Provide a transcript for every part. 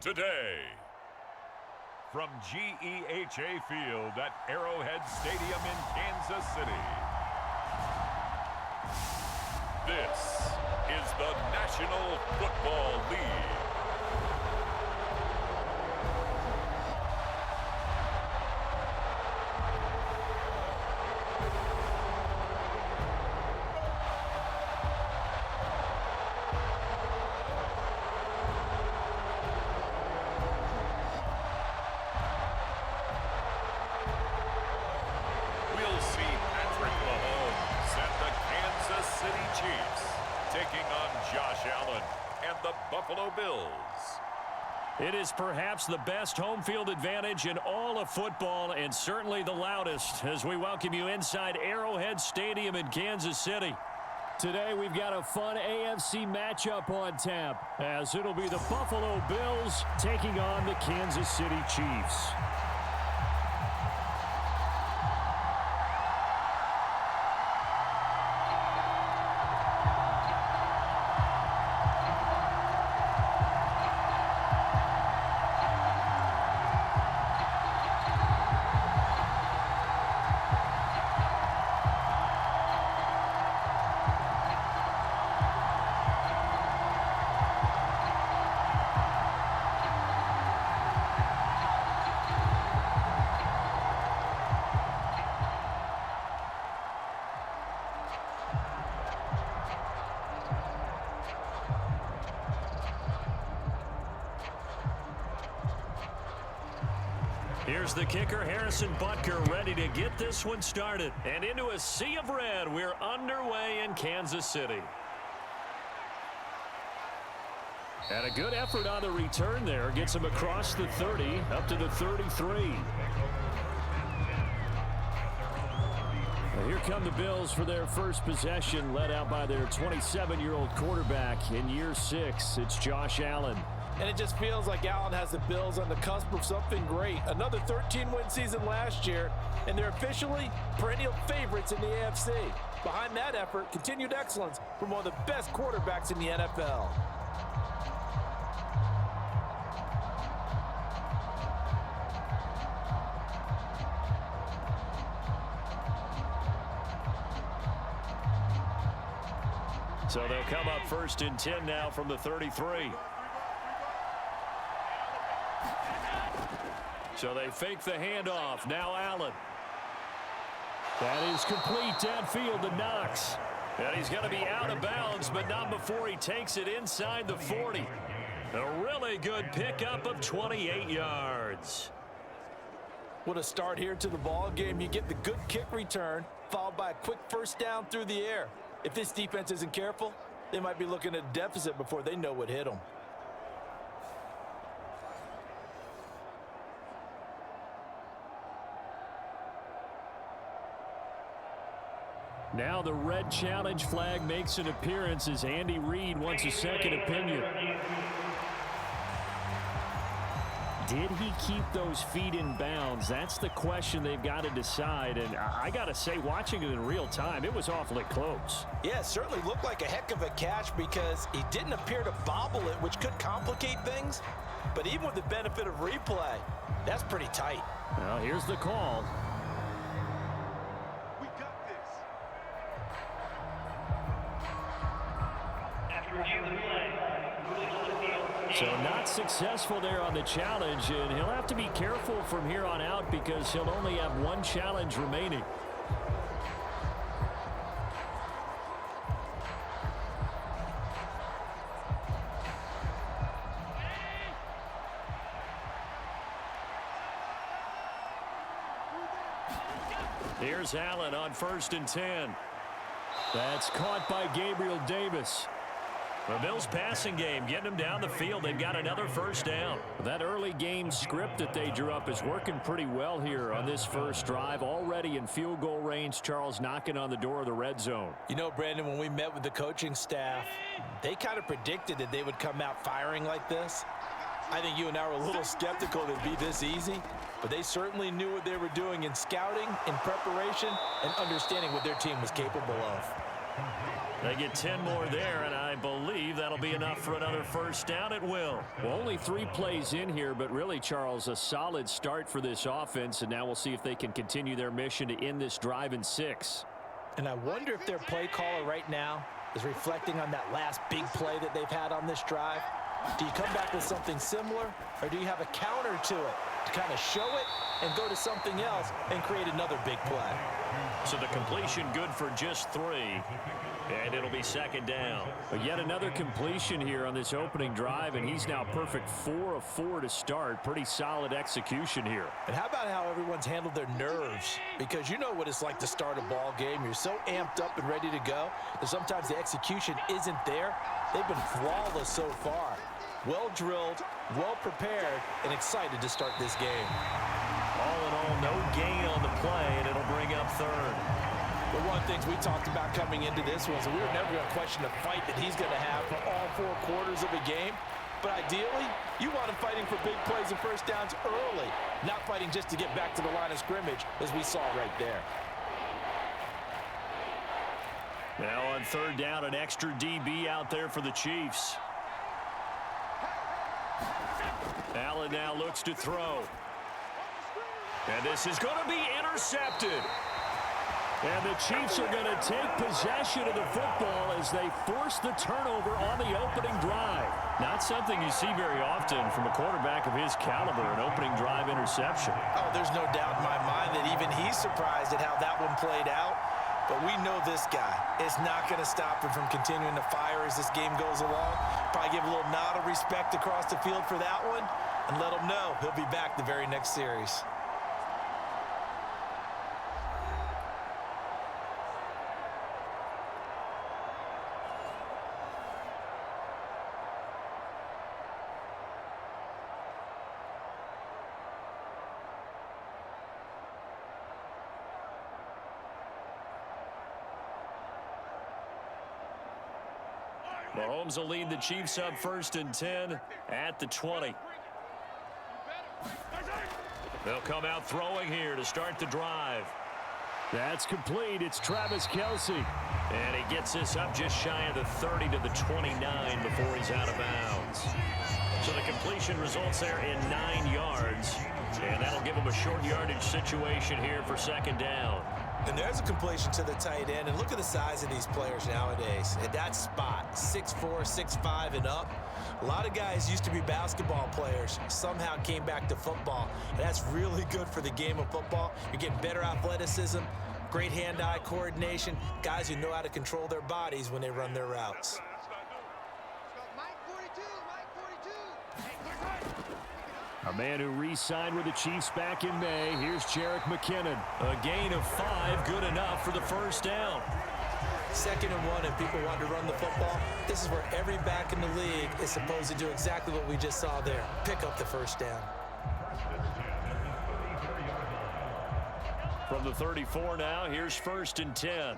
today. From GEHA Field at Arrowhead Stadium in Kansas City, this is the National Football League. It is perhaps the best home field advantage in all of football, and certainly the loudest, as we welcome you inside Arrowhead Stadium in Kansas City. Today we've got a fun AFC matchup on tap, as it'll be the Buffalo Bills taking on the Kansas City Chiefs. Here's the kicker, Harrison Butker, ready to get this one started. And into a sea of red, we're underway in Kansas City. And a good effort on the return there. Gets him across the 30, up to the 33. Well, here come the Bills for their first possession, led out by their 27-year-old quarterback in year 6. It's Josh Allen. And it just feels like Allen has the Bills on the cusp of something great. Another 13-win season last year, and they're officially perennial favorites in the AFC. Behind that effort, continued excellence from one of the best quarterbacks in the NFL. So they'll come up 1st and 10 now from the 33. So they fake the handoff. Now Allen. That is complete downfield to Knox. And he's going to be out of bounds, but not before he takes it inside the 40. A really good pickup of 28 yards. What a start here to the ball game. You get the good kick return, followed by a quick first down through the air. If this defense isn't careful, they might be looking at a deficit before they know what hit them. Now the red challenge flag makes an appearance as Andy Reid wants a second opinion. Did he keep those feet in bounds? That's the question they've got to decide. And I got to say, watching it in real time, it was awfully close. Yeah, it certainly looked like a heck of a catch because he didn't appear to bobble it, which could complicate things. But even with the benefit of replay, that's pretty tight. Well, here's the call. So not successful there on the challenge, and he'll have to be careful from here on out because he'll only have one challenge remaining. Here's Allen on 1st and 10. That's caught by Gabriel Davis. The Bills' passing game, getting them down the field. They've got another first down. That early game script that they drew up is working pretty well here on this first drive. Already in field goal range, Charles knocking on the door of the red zone. You know, Brandon, when we met with the coaching staff, they kind of predicted that they would come out firing like this. I think you and I were a little skeptical that it'd be this easy, but they certainly knew what they were doing in scouting, in preparation, and understanding what their team was capable of. They get 10 more there, and I believe that'll be enough for another first down. It will. Well, only 3 plays in here, but really, Charles, a solid start for this offense, and now we'll see if they can continue their mission to end this drive in 6. And I wonder if their play caller right now is reflecting on that last big play that they've had on this drive. Do you come back with something similar, or do you have a counter to it to kind of show it and go to something else and create another big play? So the completion good for just 3. And it'll be second down. But yet another completion here on this opening drive, and he's now perfect 4 of 4 to start. Pretty solid execution here. And how about how everyone's handled their nerves? Because you know what it's like to start a ball game. You're so amped up and ready to go that sometimes the execution isn't there. They've been flawless so far. Well drilled, well prepared, and excited to start this game. All in all, no gain on the play, and it'll bring up 3rd. But one of the things we talked about coming into this was that we were never going to question the fight that he's going to have for all 4 quarters of a game. But ideally, you want him fighting for big plays and first downs early, not fighting just to get back to the line of scrimmage, as we saw right there. Now on 3rd down, an extra DB out there for the Chiefs. Allen now looks to throw. And this is going to be intercepted. And the Chiefs are going to take possession of the football as they force the turnover on the opening drive. Not something you see very often from a quarterback of his caliber, an opening drive interception. Oh, there's no doubt in my mind that even he's surprised at how that one played out. But we know this guy is not going to stop him from continuing to fire as this game goes along. Probably give a little nod of respect across the field for that one and let him know he'll be back the very next series. Mahomes will lead the Chiefs up 1st and 10 at the 20. They'll come out throwing here to start the drive. That's complete. It's Travis Kelce. And he gets this up just shy of the 30 to the 29 before he's out of bounds. So the completion results there in 9 yards. And that'll give him a short yardage situation here for 2nd down. And there's a completion to the tight end. And look at the size of these players nowadays. At that spot, 6'4", 6'5", and up. A lot of guys used to be basketball players, somehow came back to football. And that's really good for the game of football. You're getting better athleticism, great hand-eye coordination, guys who know how to control their bodies when they run their routes. A man who re-signed with the Chiefs back in May. Here's Jerick McKinnon. A gain of 5, good enough for the first down. 2nd and 1, and people want to run the football. This is where every back in the league is supposed to do exactly what we just saw there. Pick up the first down. From the 34 now, here's 1st and 10.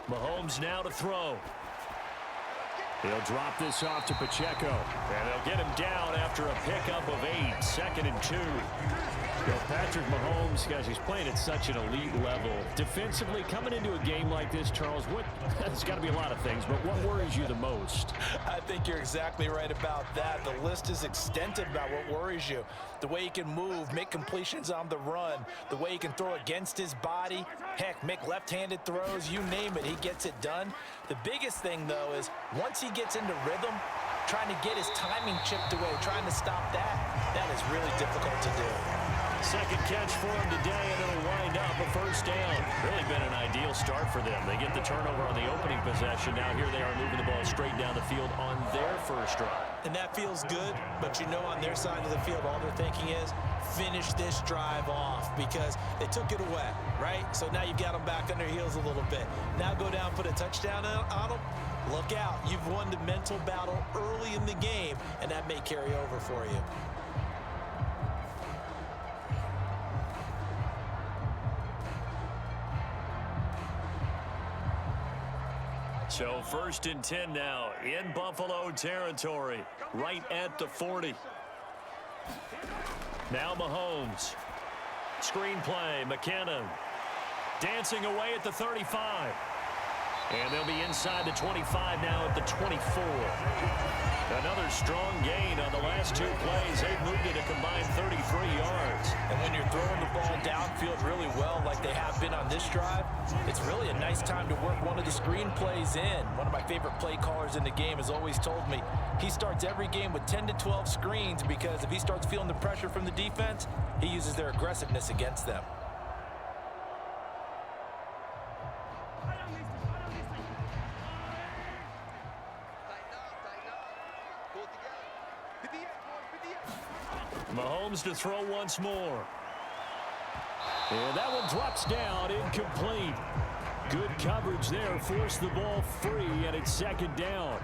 Mahomes now to throw. He'll drop this off to Pacheco. And they'll get him down after a pickup of 8. 2nd and 2. Well, Patrick Mahomes, guys, he's playing at such an elite level. Defensively, coming into a game like this, Charles, there's got to be a lot of things, but what worries you the most? I think you're exactly right about that. The list is extensive about what worries you. The way he can move, make completions on the run, the way he can throw against his body, heck, make left-handed throws, you name it, he gets it done. The biggest thing, though, is once he gets into rhythm, trying to get his timing chipped away, trying to stop that is really difficult to do. 2nd catch for him today, and it'll wind up a first down. Really been an ideal start for them. They get the turnover on the opening possession. Now here they are moving the ball straight down the field on their first drive. And that feels good, but you know on their side of the field, all they're thinking is finish this drive off because they took it away, right? So now you've got them back on their heels a little bit. Now go down, put a touchdown on them. Look out. You've won the mental battle early in the game, and that may carry over for you. So 1st and 10 now in Buffalo territory, right at the 40. Now Mahomes. Screenplay, McKinnon. Dancing away at the 35. And they'll be inside the 25 now at the 24. Another strong gain on the last two plays. They've moved it a combined 33 yards. And when you're throwing the ball downfield really well like they have been on this drive, it's really a nice time to work one of the screen plays in. One of my favorite play callers in the game has always told me he starts every game with 10 to 12 screens because if he starts feeling the pressure from the defense, he uses their aggressiveness against them. Mahomes to throw once more. And that one drops down, incomplete. Good coverage there, forced the ball free, and it's second down.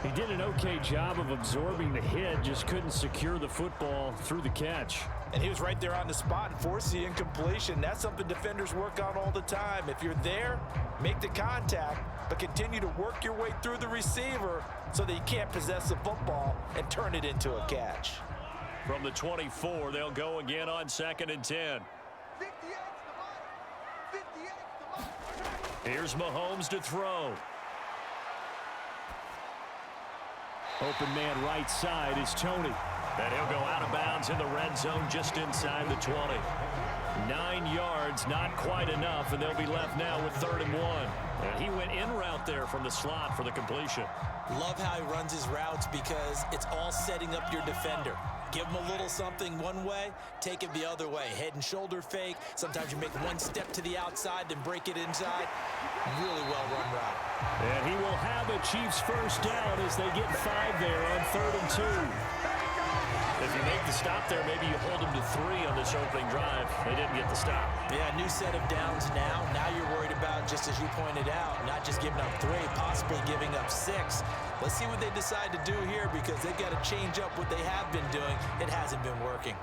He did an okay job of absorbing the hit, just couldn't secure the football through the catch. And he was right there on the spot and forced the incompletion. That's something defenders work on all the time. If you're there, make the contact, but continue to work your way through the receiver so that you can't possess the football and turn it into a catch. From the 24, they'll go again on 2nd and 10. Here's Mahomes to throw. Open man right side is Tony. And he'll go out of bounds in the red zone just inside the 20. 9 yards, not quite enough, and they'll be left now with 3rd and 1. And he went in route there from the slot for the completion. Love how he runs his routes because it's all setting up your defender. Give him a little something one way, take it the other way. Head and shoulder fake. Sometimes you make one step to the outside, then break it inside. Really well-run route. And he will have a Chiefs first down as they get 5 there on 3rd and 2. If you make the stop there, maybe you hold them to 3 on this opening drive. They didn't get the stop. Yeah, new set of downs now. Now you're worried about, just as you pointed out, not just giving up 3, possibly giving up 6. Let's see what they decide to do here because they've got to change up what they have been doing. It hasn't been working.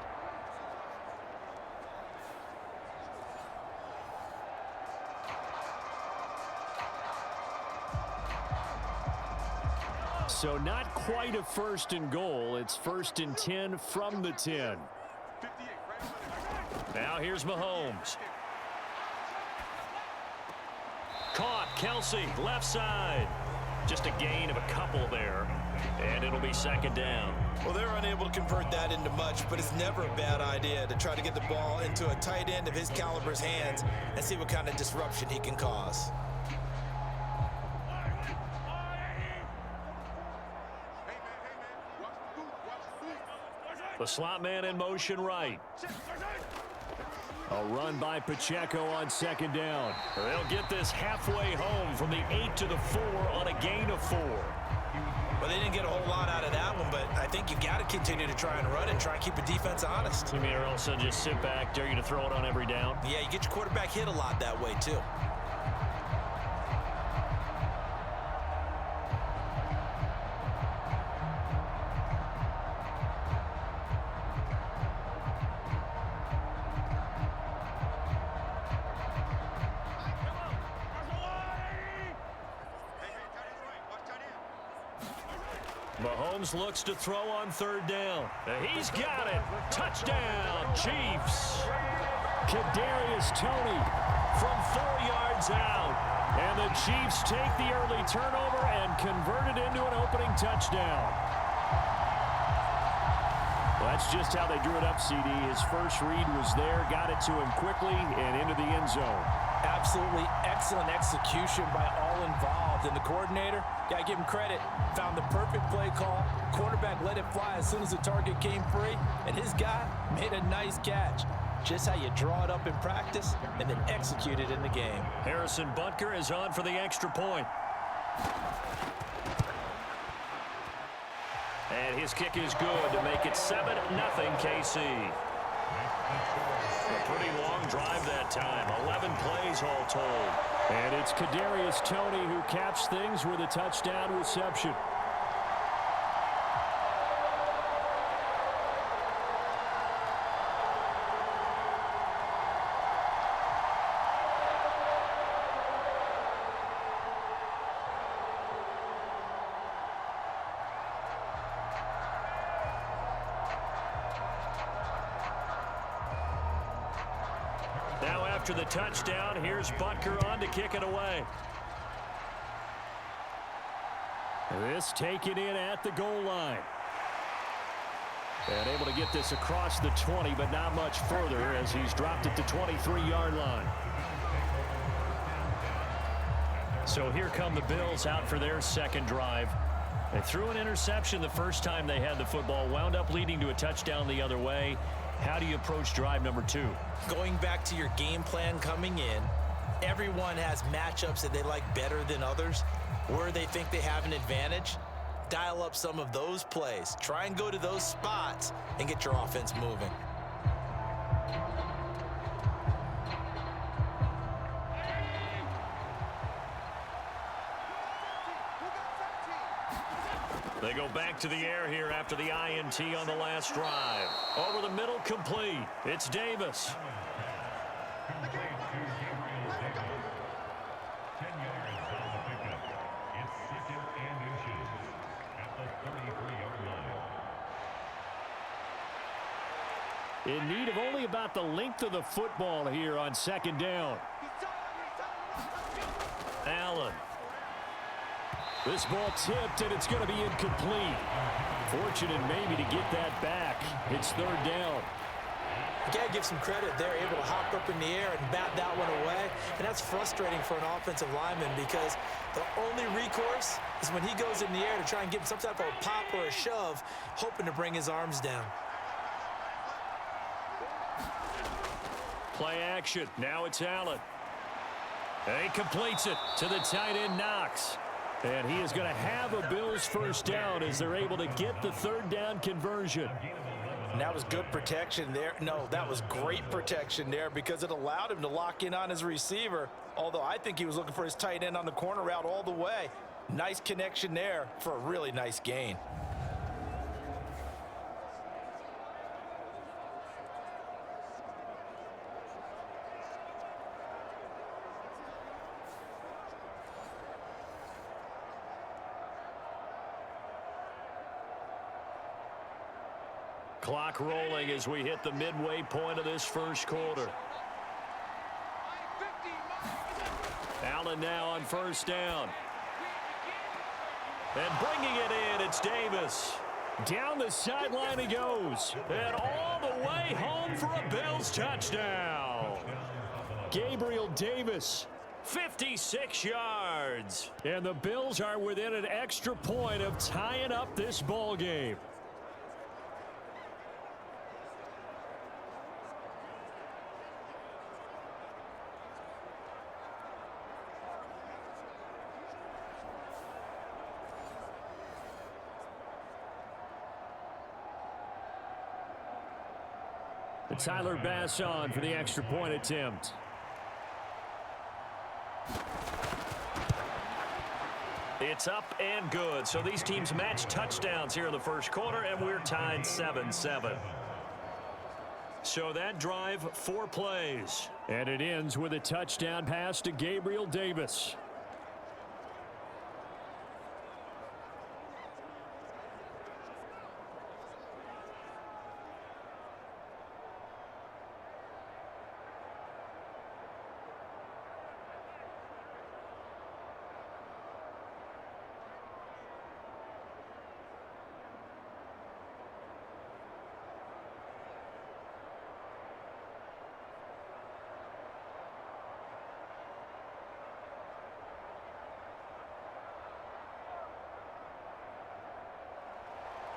So not quite a 1st and goal. It's 1st and 10 from the 10. Now here's Mahomes. Caught. Kelsey, left side. Just a gain of a couple there. And it'll be 2nd down. Well, they're unable to convert that into much, but it's never a bad idea to try to get the ball into a tight end of his caliber's hands and see what kind of disruption he can cause. The slot man in motion right. A run by Pacheco on 2nd down. They'll get this halfway home from the 8 to the 4 on a gain of 4. Well, they didn't get a whole lot out of that one, but I think you got to continue to try and run and try and keep the defense honest. You mean, or also just sit back, dare you to throw it on every down? Yeah, you get your quarterback hit a lot that way, too. Mahomes looks to throw on 3rd down. He's got it. Touchdown, Chiefs. Kadarius Toney from 4 yards out. And the Chiefs take the early turnover and convert it into an opening touchdown. Well, that's just how they drew it up, CD. His first read was there, got it to him quickly, and into the end zone. Absolutely excellent execution by all involved. And the coordinator, got to give him credit, found the perfect play call. Quarterback let it fly as soon as the target came free. And his guy made a nice catch. Just how you draw it up in practice and then execute it in the game. Harrison Butker is on for the extra point. And his kick is good to make it 7-0 KC. A pretty long drive that time. 11 plays all told. And it's Kadarius Toney who caps things with a touchdown reception. after the touchdown. Here's Butker on to kick it away. This taken in at the goal line. And able to get this across the 20, but not much further as he's dropped it to 23-yard line. So here come the Bills out for their second drive. They threw an interception the first time they had the football, wound up leading to a touchdown the other way. How do you approach drive number 2? Going back to your game plan coming in, everyone has matchups that they like better than others, where they think they have an advantage. Dial up some of those plays. Try and go to those spots and get your offense moving. They go back to the air here after the INT on the last drive. Over the middle, complete. It's Davis. 10 yards on the pickup. It's 2nd and inches at the 33-yard line. In need of only about the length of the football here on 2nd down. Allen. This ball tipped, and it's going to be incomplete. Fortunate maybe to get that back. It's 3rd down. You got to give some credit. They're able to hop up in the air and bat that one away. And that's frustrating for an offensive lineman because the only recourse is when he goes in the air to try and get some type of a pop or a shove, hoping to bring his arms down. Play action. Now it's Allen. And he completes it to the tight end, Knox. And he is going to have a Bills first down as they're able to get the 3rd down conversion. And that was good protection there. No, that was great protection there because it allowed him to lock in on his receiver, although I think he was looking for his tight end on the corner route all the way. Nice connection there for a really nice gain. Clock rolling as we hit the midway point of this first quarter. Allen now on first down. And bringing it in, it's Davis. Down the sideline he goes. And all the way home for a Bills touchdown. Gabriel Davis, 56 yards. And the Bills are within an extra point of tying up this ball game. Tyler Bass on for the extra point attempt. It's up and good. So these teams match touchdowns here in the first quarter, and we're tied 7-7. So that drive, 4 plays. And it ends with a touchdown pass to Gabriel Davis.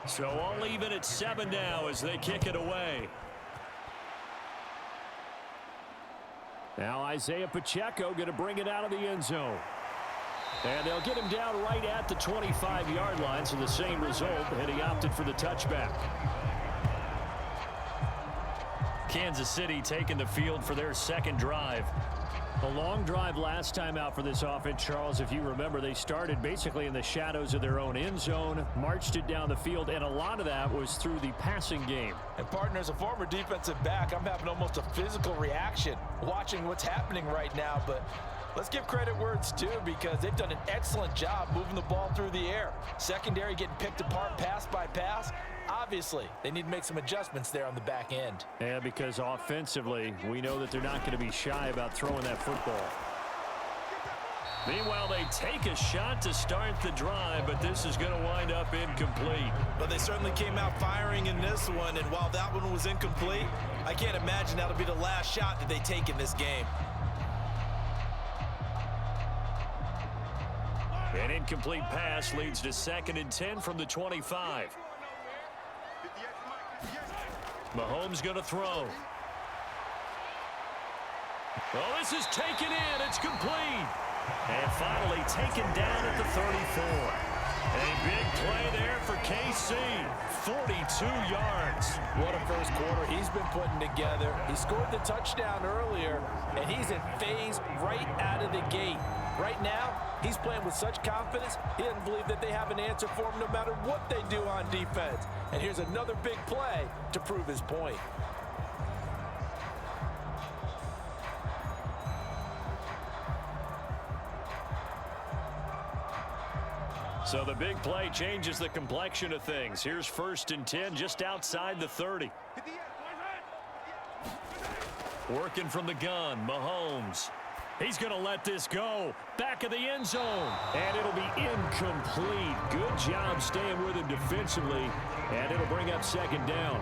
So all even at 7 now as they kick it away. Now Isaiah Pacheco going to bring it out of the end zone. And they'll get him down right at the 25-yard line, so the same result, and he opted for the touchback. Kansas City taking the field for their second drive. A long drive last time out for this offense, Charles. If you remember, they started basically in the shadows of their own end zone, marched it down the field, and a lot of that was through the passing game. And partner, as a former defensive back, I'm having almost a physical reaction watching what's happening right now. But Let's give credit where it's due because they've done an excellent job moving the ball through the air. Secondary getting picked apart pass by pass. Obviously, they need to make some adjustments there on the back end. Yeah, because offensively, we know that they're not going to be shy about throwing that football. Meanwhile, they take a shot to start the drive, but this is going to wind up incomplete. But they certainly came out firing in this one, and while that one was incomplete, I can't imagine that'll be the last shot that they take in this game. An incomplete pass leads to 2nd and 10 from the 25. Mahomes going to throw. Well, this is taken in. It's complete. And finally taken down at the 34. A big play there for KC. 42 yards. What a first quarter he's been putting together. He scored the touchdown earlier, and he's in phase right out of the gate. Right now, he's playing with such confidence, he doesn't believe that they have an answer for him no matter what they do on defense. And here's another big play to prove his point. So the big play changes the complexion of things. Here's 1st and 10 just outside the 30. Working from the gun, Mahomes. He's going to let this go. Back of the end zone. And it'll be incomplete. Good job staying with him defensively. And it'll bring up 2nd down.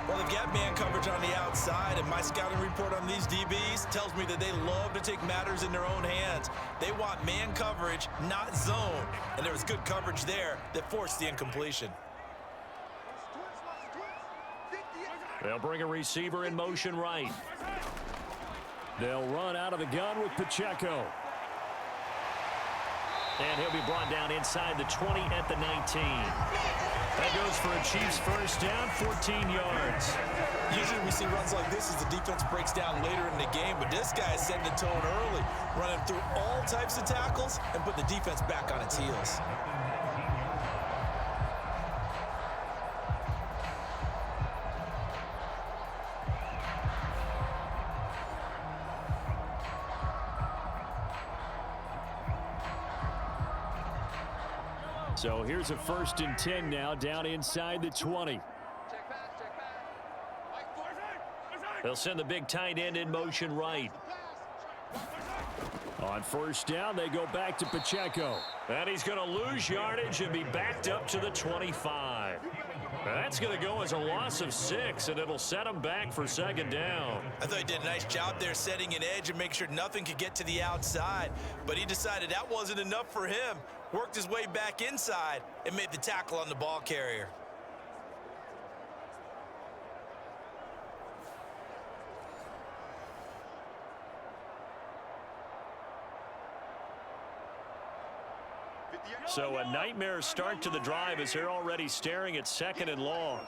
Well, they've got man coverage on the outside, and my scouting report on these DBs tells me that they love to take matters in their own hands. They want man coverage, not zone. And there was good coverage there that forced the incompletion. They'll bring a receiver in motion right. They'll run out of the gun with Pacheco. And he'll be brought down inside the 20 at the 19. That goes for a Chiefs first down, 14 yards. Usually we see runs like this as the defense breaks down later in the game, but this guy is setting the tone early, running through all types of tackles and put the defense back on its heels. So here's a 1st and 10 now down inside the 20. They'll send the big tight end in motion right. On 1st down, they go back to Pacheco. And he's going to lose yardage and be backed up to the 25. That's going to go as a loss of 6, and it'll set him back for 2nd down. I thought he did a nice job there setting an edge and make sure nothing could get to the outside. But he decided that wasn't enough for him. Worked his way back inside and made the tackle on the ball carrier. So a nightmare start to the drive as they're already staring at 2nd and long.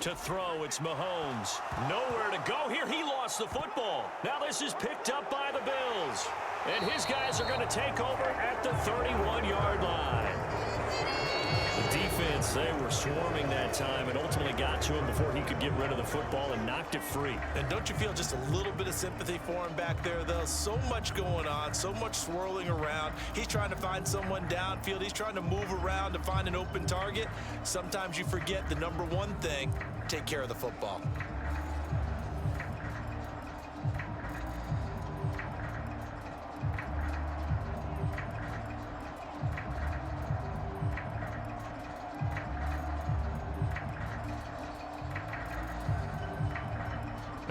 To throw, it's Mahomes. Nowhere to go here. He lost the football. Now this is picked up by the Bills. And his guys are going to take over at the 31-yard line. The defense, they were swarming that time and ultimately got to him before he could get rid of the football and knocked it free. And don't you feel just a little bit of sympathy for him back there, though? So much going on, so much swirling around. He's trying to find someone downfield. He's trying to move around to find an open target. Sometimes you forget the number one thing, take care of the football.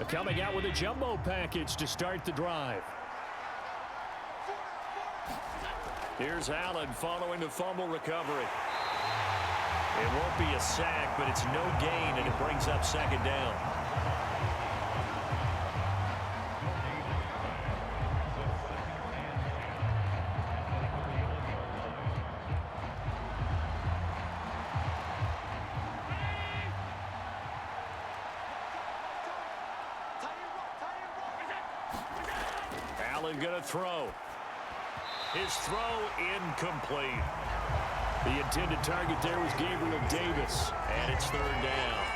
Coming out with a jumbo package to start the drive. Here's Allen following the fumble recovery. It won't be a sack, but it's no gain, and it brings up 2nd down. Going to throw. His throw incomplete. The intended target there was Gabriel Davis, and it's 3rd down.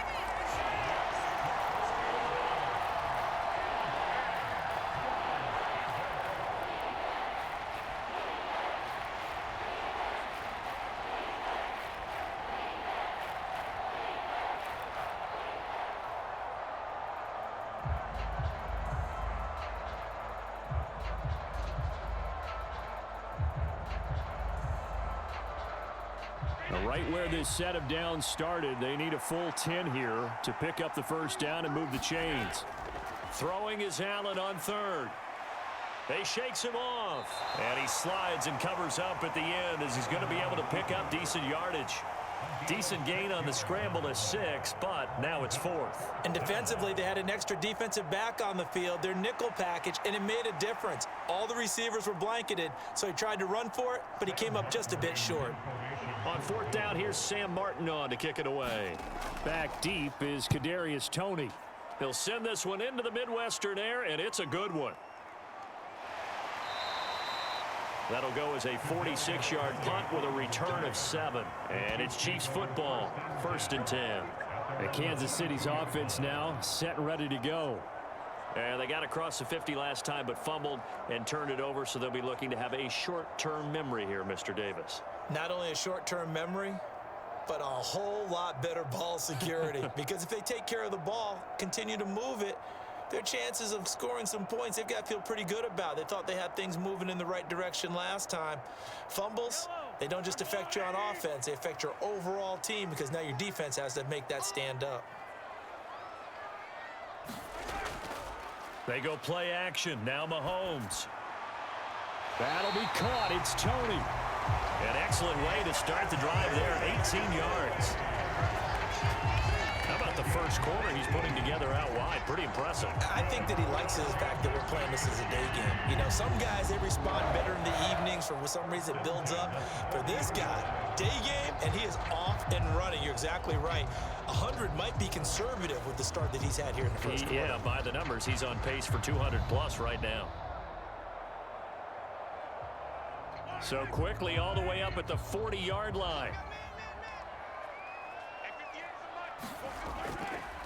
Right where this set of downs started, they need a full 10 here to pick up the first down and move the chains. Throwing is Allen on third. They shakes him off, and he slides and covers up at the end as he's going to be able to pick up decent yardage. Decent gain on the scramble to 6, but now it's 4th. And defensively, they had an extra defensive back on the field, their nickel package, and it made a difference. All the receivers were blanketed, so he tried to run for it, but he came up just a bit short. On 4th down, here's Sam Martin on to kick it away. Back deep is Kadarius Toney. He'll send this one into the Midwestern air, and it's a good one. That'll go as a 46-yard punt with a return of 7. And it's Chiefs football, 1st and 10. And Kansas City's offense now set and ready to go. And they got across the 50 last time but fumbled and turned it over, so they'll be looking to have a short-term memory here, Mr. Davis. Not only a short-term memory, but a whole lot better ball security. Because if they take care of the ball, continue to move it, their chances of scoring some points, they've got to feel pretty good about. They thought they had things moving in the right direction last time. Fumbles, they don't just affect you on offense. They affect your overall team because now your defense has to make that stand up. They go play action. Now Mahomes. That'll be caught. It's Toney. An excellent way to start the drive there. 18 yards. How about the first quarter he's putting together out wide? Pretty impressive. I think that he likes the fact that we're playing this as a day game. You know, some guys, they respond better in the evenings. For some reason, it builds up. For this guy, day game, and he is off and running. You're exactly right. 100 might be conservative with the start that he's had here in the first quarter. Yeah, by the numbers, he's on pace for 200+ right now. So quickly all the way up at the 40-yard line.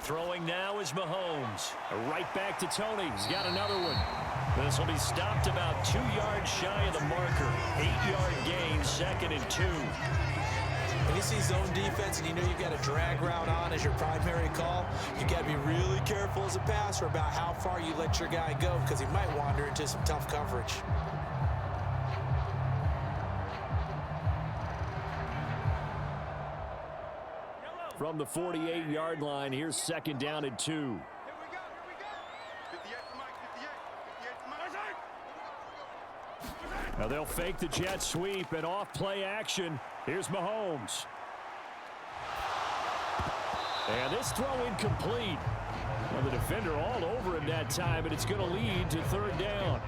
Throwing now is Mahomes. Right back to Toney. He's got another one. This will be stopped about 2 yards shy of the marker. 8-yard gain, 2nd and 2. When you see zone defense and you know you've got a drag route on as your primary call, you got to be really careful as a passer about how far you let your guy go because he might wander into some tough coverage. From the 48-yard line, here's 2nd down and 2. Now they'll fake the jet sweep and off play action. Here's Mahomes. And this throw incomplete. Well, the defender all over him that time, but it's going to lead to 3rd down.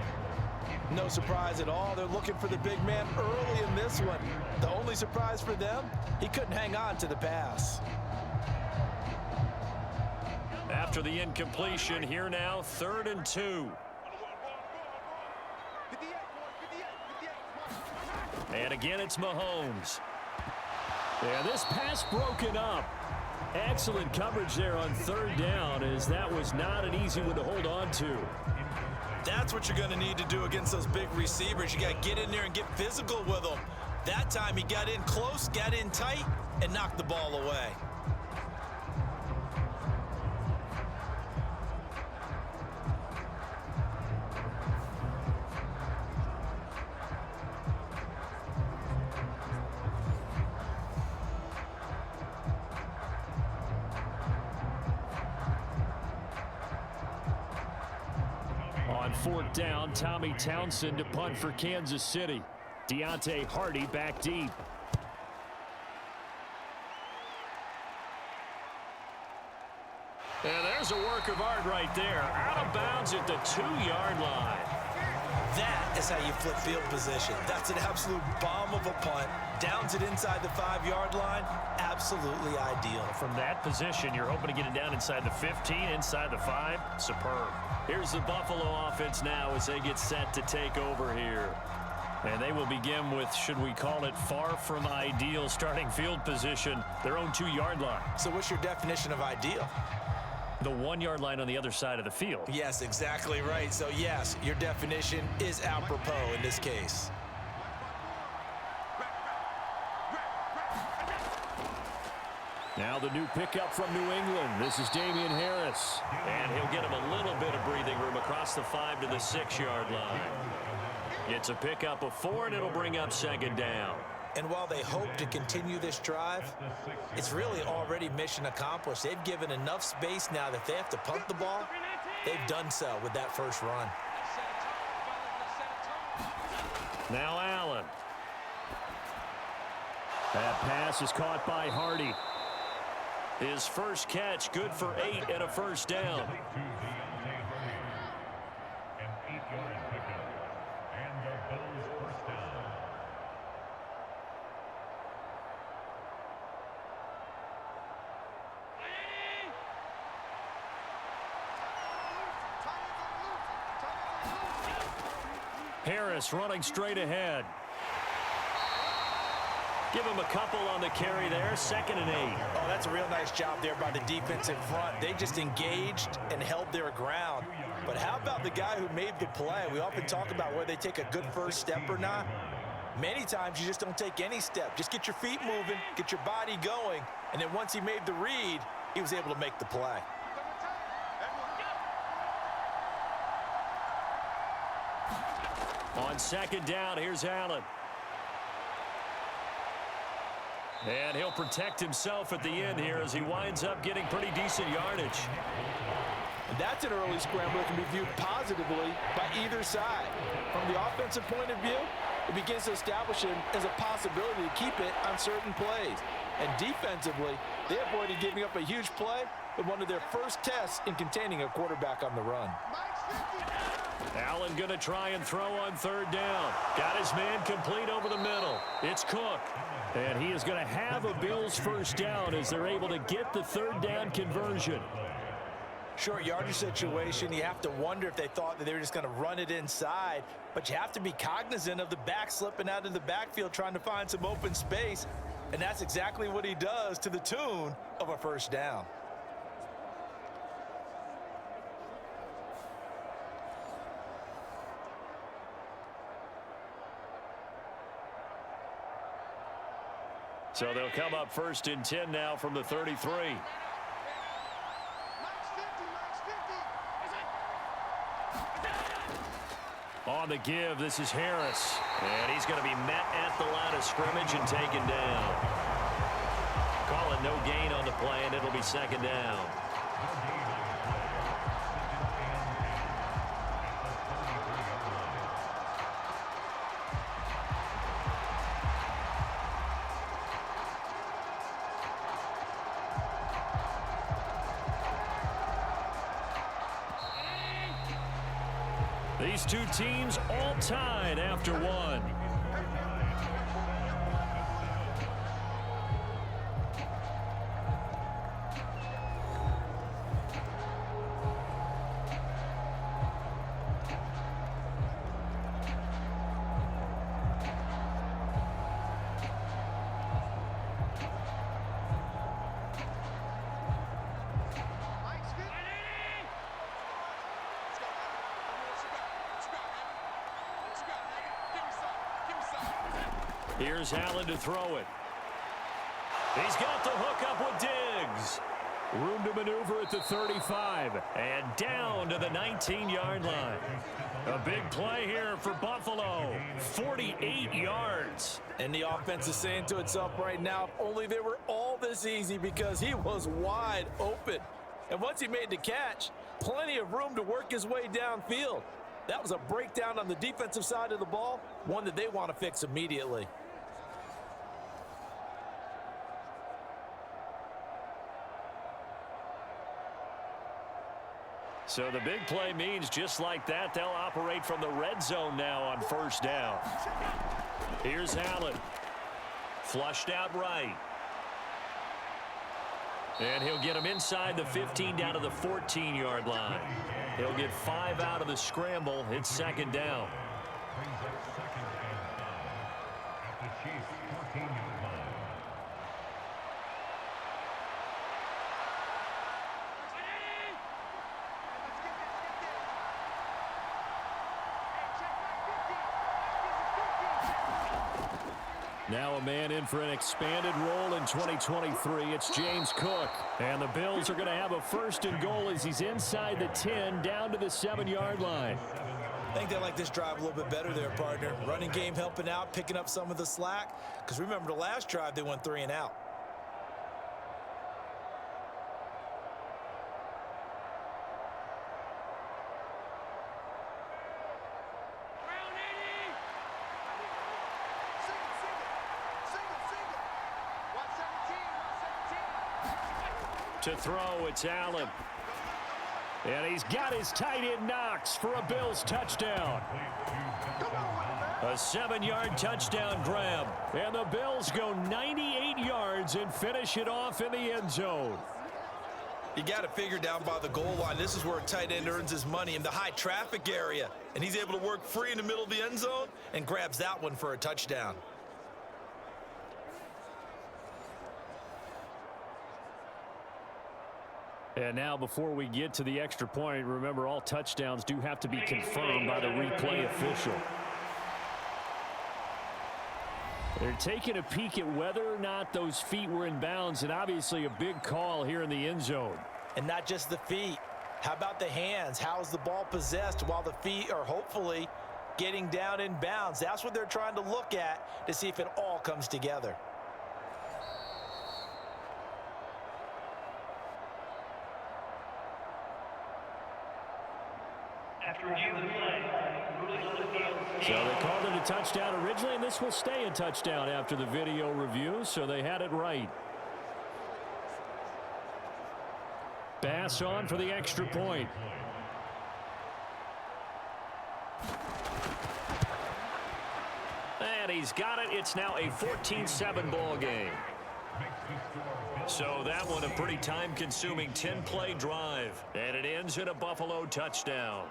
No surprise at all. They're looking for the big man early in this one. The only surprise for them, he couldn't hang on to the pass. After the incompletion, here now, 3rd and 2. And again, it's Mahomes. Yeah, this pass broken up. Excellent coverage there on 3rd down, as that was not an easy one to hold on to. That's what you're going to need to do against those big receivers. You got to get in there and get physical with them. That time he got in close, got in tight, and knocked the ball away. On 4th down, Tommy Townsend to punt for Kansas City. Deontay Hardy back deep. And there's a work of art right there. Out of bounds at the 2-yard line. That is how you flip field position. That's an absolute bomb of a punt. Downs it inside the 5-yard line. Absolutely ideal. From that position, you're hoping to get it down inside the 15, inside the 5. Superb. Here's the Buffalo offense now as they get set to take over here. And they will begin with, should we call it, far from ideal starting field position, their own 2-yard line. So what's your definition of ideal? The 1-yard line on the other side of the field. Yes, exactly right. So, yes, your definition is apropos in this case. Now the new pickup from New England. This is Damian Harris. And he'll get him a little bit of breathing room across the 5 to the 6-yard line. It's a pickup of 4, and it'll bring up 2nd down. And while they hope to continue this drive, it's really already mission accomplished. They've given enough space now that if they have to punt the ball, they've done so with that first run. Now Allen. That pass is caught by Hardy. His first catch, good for 8 and a first down. An 8-yard pickup. And the Bills first down. Harris running straight ahead. Give him a couple on the carry there, 2nd and 8. Oh, that's a real nice job there by the defense in front. They just engaged and held their ground. But how about the guy who made the play? We often talk about whether they take a good first step or not. Many times you just don't take any step. Just get your feet moving, get your body going, and then once he made the read, he was able to make the play. On 2nd down, here's Allen. And he'll protect himself at the end here as he winds up getting pretty decent yardage. And that's an early scramble that can be viewed positively by either side. From the offensive point of view, it begins to establish him as a possibility to keep it on certain plays. And defensively, they avoided giving up a huge play with one of their first tests in containing a quarterback on the run. Allen going to try and throw on 3rd down. Got his man complete over the middle. It's Cook. And he is going to have a Bills first down as they're able to get the 3rd down conversion. Short yardage situation, you have to wonder if they thought that they were just going to run it inside. But you have to be cognizant of the back slipping out of the backfield trying to find some open space. And that's exactly what he does to the tune of a first down. So they'll come up 1st and 10 now from the 33. On the give, this is Harris. And he's going to be met at the line of scrimmage and taken down. Calling no gain on the play, and it'll be 2nd down. These two teams all tied after one. Here's Allen to throw it. He's got the hook up with Diggs. Room to maneuver at the 35. And down to the 19-yard line. A big play here for Buffalo. 48 yards. And the offense is saying to itself right now, if only they were all this easy, because he was wide open. And once he made the catch, plenty of room to work his way downfield. That was a breakdown on the defensive side of the ball, one that they want to fix immediately. So the big play means just like that, they'll operate from the red zone now on 1st down. Here's Allen. Flushed out right. And he'll get him inside the 15 down to the 14-yard line. He'll get 5 out of the scramble. It's 2nd down. Brings up 2nd and 5 at the Chiefs' 14-yard line. Now a man in for an expanded role in 2023. It's James Cook. And the Bills are going to have a 1st and goal as he's inside the 10 down to the 7-yard line. I think they like this drive a little bit better there, partner. Running game helping out, picking up some of the slack. Because remember, the last drive, they went 3 and out. To throw, it's Allen. And he's got his tight end Knox for a Bills touchdown. A 7-yard touchdown grab. And the Bills go 98 yards and finish it off in the end zone. You got to figure down by the goal line. This is where a tight end earns his money, in the high traffic area. And he's able to work free in the middle of the end zone and grabs that one for a touchdown. And now before we get to the extra point, remember all touchdowns do have to be confirmed by the replay official. They're taking a peek at whether or not those feet were in bounds, and obviously a big call here in the end zone. And not just the feet. How about the hands? How is the ball possessed while the feet are hopefully getting down in bounds? That's what they're trying to look at to see if it all comes together. So they called it a touchdown originally, and this will stay a touchdown after the video review, so they had it right. Bass on for the extra point. And he's got it. It's now a 14-7 ball game. So that one a pretty time-consuming 10-play drive, and it ends in a Buffalo touchdown.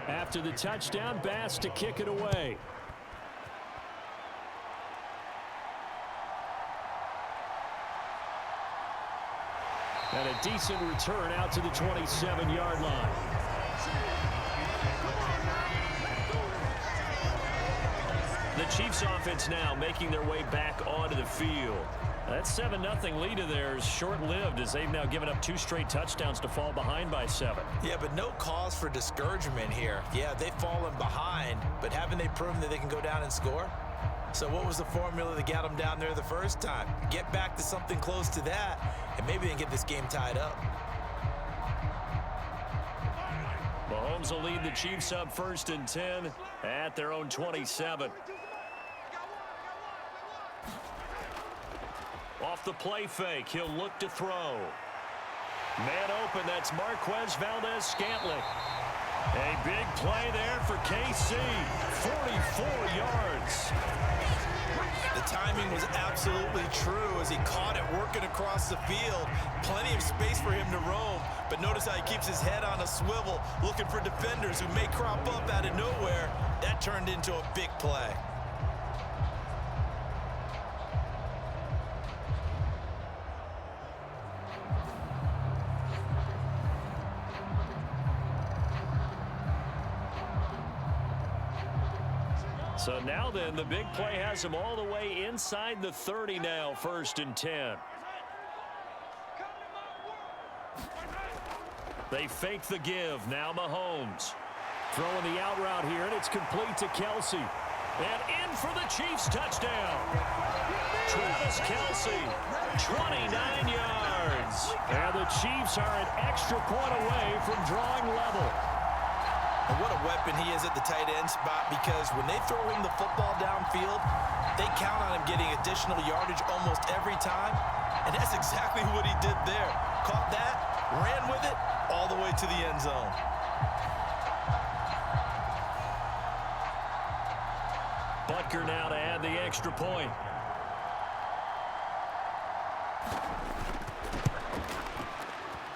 After the touchdown, Bass to kick it away. And a decent return out to the 27-yard line. The Chiefs offense now making their way back onto the field. That 7-0 lead of theirs short-lived as they've now given up 2 straight touchdowns to fall behind by 7. Yeah, but no cause for discouragement here. Yeah, they've fallen behind, but haven't they proven that they can go down and score? So what was the formula that got them down there the first time? Get back to something close to that, and maybe they can get this game tied up. Mahomes will lead the Chiefs up 1st and 10 at their own 27. Off the play fake, he'll look to throw. Man open, that's Marquez Valdez-Scantling. A big play there for KC, 44 yards. The timing was absolutely true as he caught it working across the field. Plenty of space for him to roam, but notice how he keeps his head on a swivel, looking for defenders who may crop up out of nowhere. That turned into a big play. So now then, the big play has them all the way inside the 30 now, 1st and 10. They fake the give. Now Mahomes. Throwing the out route here, and it's complete to Kelsey. And in for the Chiefs touchdown. Travis Kelsey, 29 yards. And the Chiefs are an extra point away from drawing level. And what a weapon he is at the tight end spot, because when they throw him the football downfield, they count on him getting additional yardage almost every time. And that's exactly what he did there. Caught that, ran with it, all the way to the end zone. Butker now to add the extra point.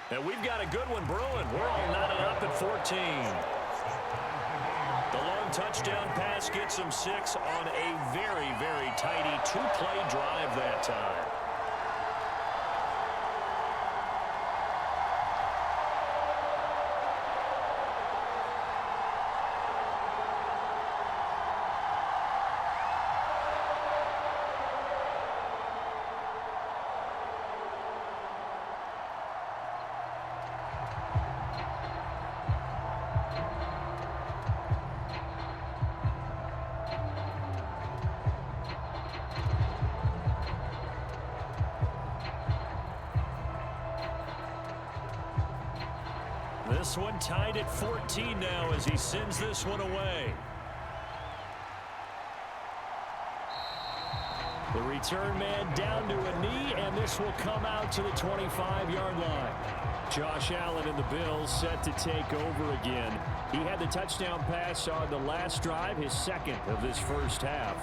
And we've got a good one brewing. We're all knotted up at 14. touchdown pass gets him 6 on a very, very tidy two-play drive that time. This one tied at 14 now as he sends this one away. The return man down to a knee, and this will come out to the 25-yard line. Josh Allen and the Bills set to take over again. He had the touchdown pass on the last drive, his second of this first half,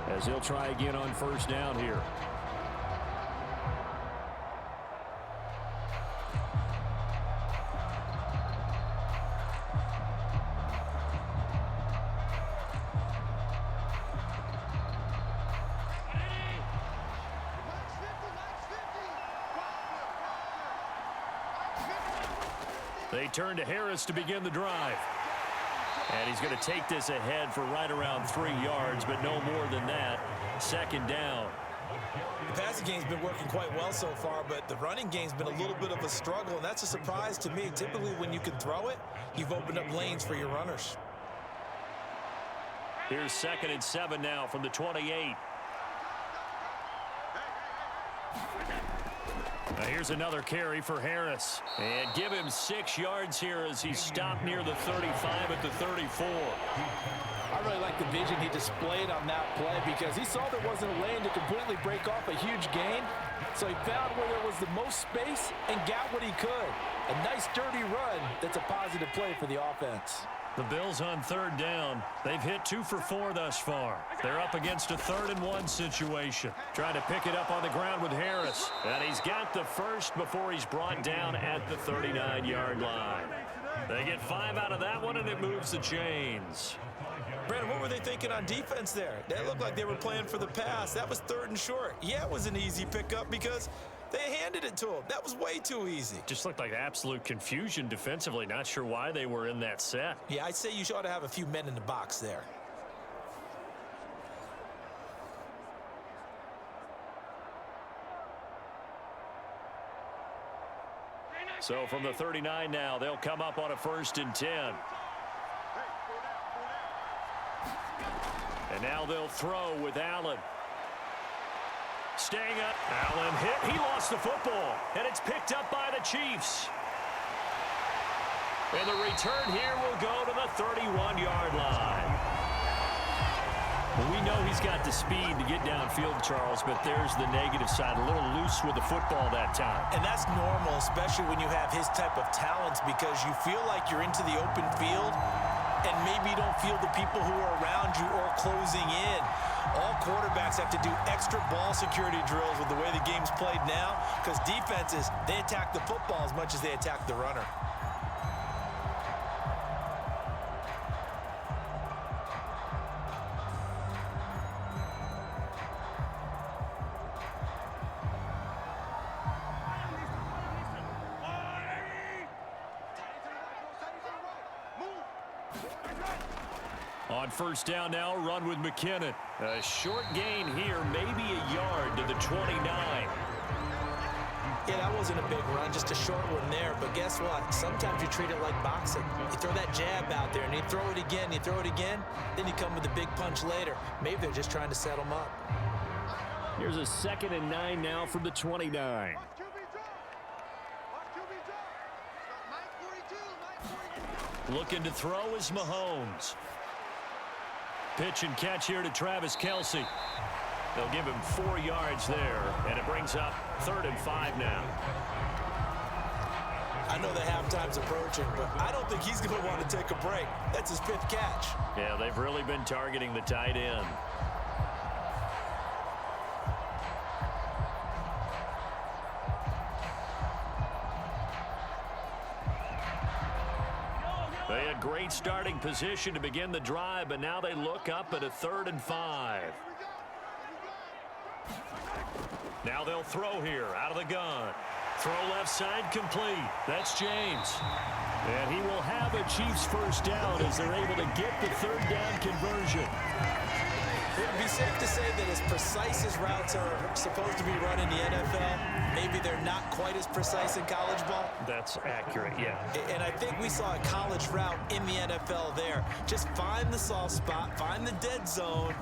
as he'll try again on first down here. They turn to Harris to begin the drive. And he's going to take this ahead for right around 3 yards, but no more than that. Second down. The passing game's been working quite well so far, but the running game's been a little bit of a struggle, and that's a surprise to me. Typically, when you can throw it, you've opened up lanes for your runners. Here's 2nd and 7 now from the 28. Now here's another carry for Harris. And give him 6 yards here as he's stopped near the 35 at the 34. I really like the vision he displayed on that play because he saw there wasn't a lane to completely break off a huge gain. So he found where there was the most space and got what he could. A nice, dirty run that's a positive play for the offense. The Bills on 3rd down. They've hit 2 for 4 thus far. They're up against a 3rd and 1 situation. Trying to pick it up on the ground with Harris. And he's got the first before he's brought down at the 39-yard line. They get 5 out of that one, and it moves the chains. Brandon, what were they thinking on defense there? They looked like they were playing for the pass. That was 3rd and short. Yeah, it was an easy pickup because they handed it to him. That was way too easy. Just looked like absolute confusion defensively. Not sure why they were in that set. Yeah, I'd say you ought to have a few men in the box there. So from the 39 now, they'll come up on a 1st and 10. And now they'll throw with Allen. Staying up. Allen hit. He lost the football. And it's picked up by the Chiefs. And the return here will go to the 31-yard line. Well, we know he's got the speed to get downfield, Charles, but there's the negative side. A little loose with the football that time. And that's normal, especially when you have his type of talents, because you feel like you're into the open field and maybe you don't feel the people who are around you or closing in. All quarterbacks have to do extra ball security drills with the way the game's played now, because defenses, they attack the football as much as they attack the runner. On 1st down now, run with McKinnon. A short gain here, maybe a yard to the 29. Yeah, that wasn't a big run, just a short one there. But guess what? Sometimes you treat it like boxing. You throw that jab out there, and you throw it again, you throw it again, then you come with a big punch later. Maybe they're just trying to set them up. Here's a 2nd and 9 now from the 29. Looking to throw is Mahomes. Pitch and catch here to Travis Kelce. They'll give him 4 yards there, and it brings up 3rd and 5 now. I know the halftime's approaching, but I don't think he's going to want to take a break. That's his 5th catch. Yeah, they've really been targeting the tight end. They had great starting position to begin the drive, but now they look up at a 3rd and 5. Now they'll throw here out of the gun. Throw left side complete. That's James. And he will have a Chiefs first down as they're able to get the 3rd down conversion. It would be safe to say that as precise as routes are supposed to be run in the NFL, maybe they're not quite as precise in college ball. That's accurate, yeah. And I think we saw a college route in the NFL there. Just find the soft spot, find the dead zone,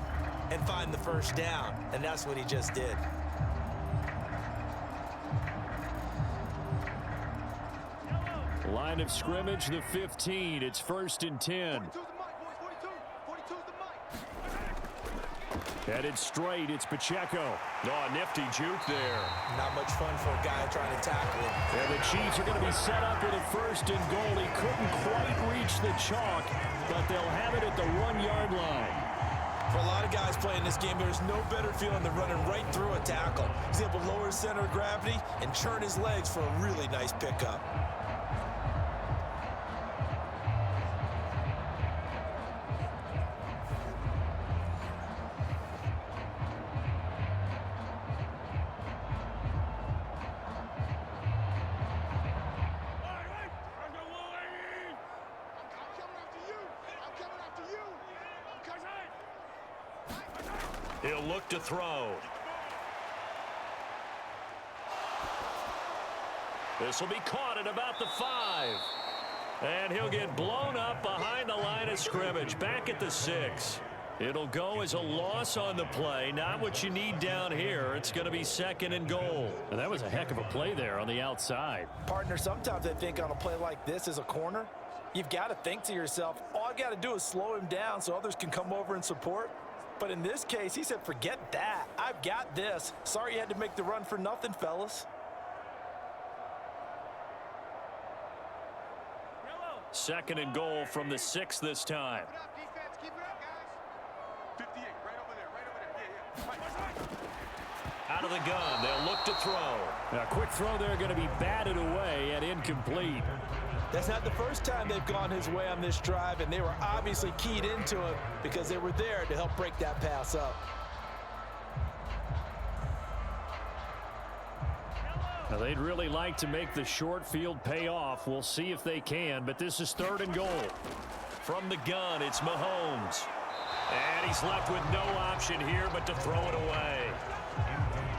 and find the first down. And that's what he just did. Line of scrimmage, the 15. It's 1st and 10. Headed straight, it's Pacheco. Oh, nifty juke there. Not much fun for a guy trying to tackle him. And the Chiefs are going to be set up with a 1st and goal. He couldn't quite reach the chalk, but they'll have it at the 1-yard line. For a lot of guys playing this game, there's no better feeling than running right through a tackle. He's able to lower his center of gravity and churn his legs for a really nice pickup. He'll look to throw. This will be caught at about the 5. And he'll get blown up behind the line of scrimmage, back at the 6. It'll go as a loss on the play, not what you need down here. It's going to be 2nd and goal. And that was a heck of a play there on the outside. Partner, sometimes I think on a play like this as a corner, you've got to think to yourself, all I've got to do is slow him down so others can come over and support. But in this case, he said, forget that. I've got this. Sorry you had to make the run for nothing, fellas. 2nd and goal from the 6 this time. Out of the gun, they'll look to throw. A quick throw there, going to be batted away and incomplete. That's not the first time they've gone his way on this drive, and they were obviously keyed into it because they were there to help break that pass up. Now, they'd really like to make the short field pay off. We'll see if they can, but this is 3rd and goal. From the gun, it's Mahomes. And he's left with no option here but to throw it away.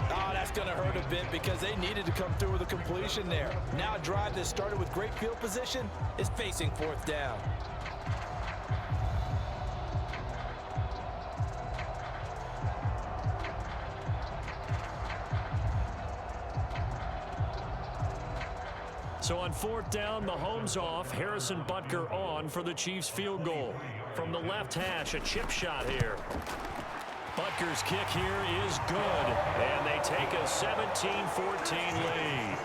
Oh, that's going to hurt a bit because they needed to come through with a completion there. Now a drive that started with great field position is facing 4th down. So on 4th down, Mahomes off, Harrison Butker on for the Chiefs field goal. From the left hash, a chip shot here. Butker's kick here is good, and they take a 17-14 lead.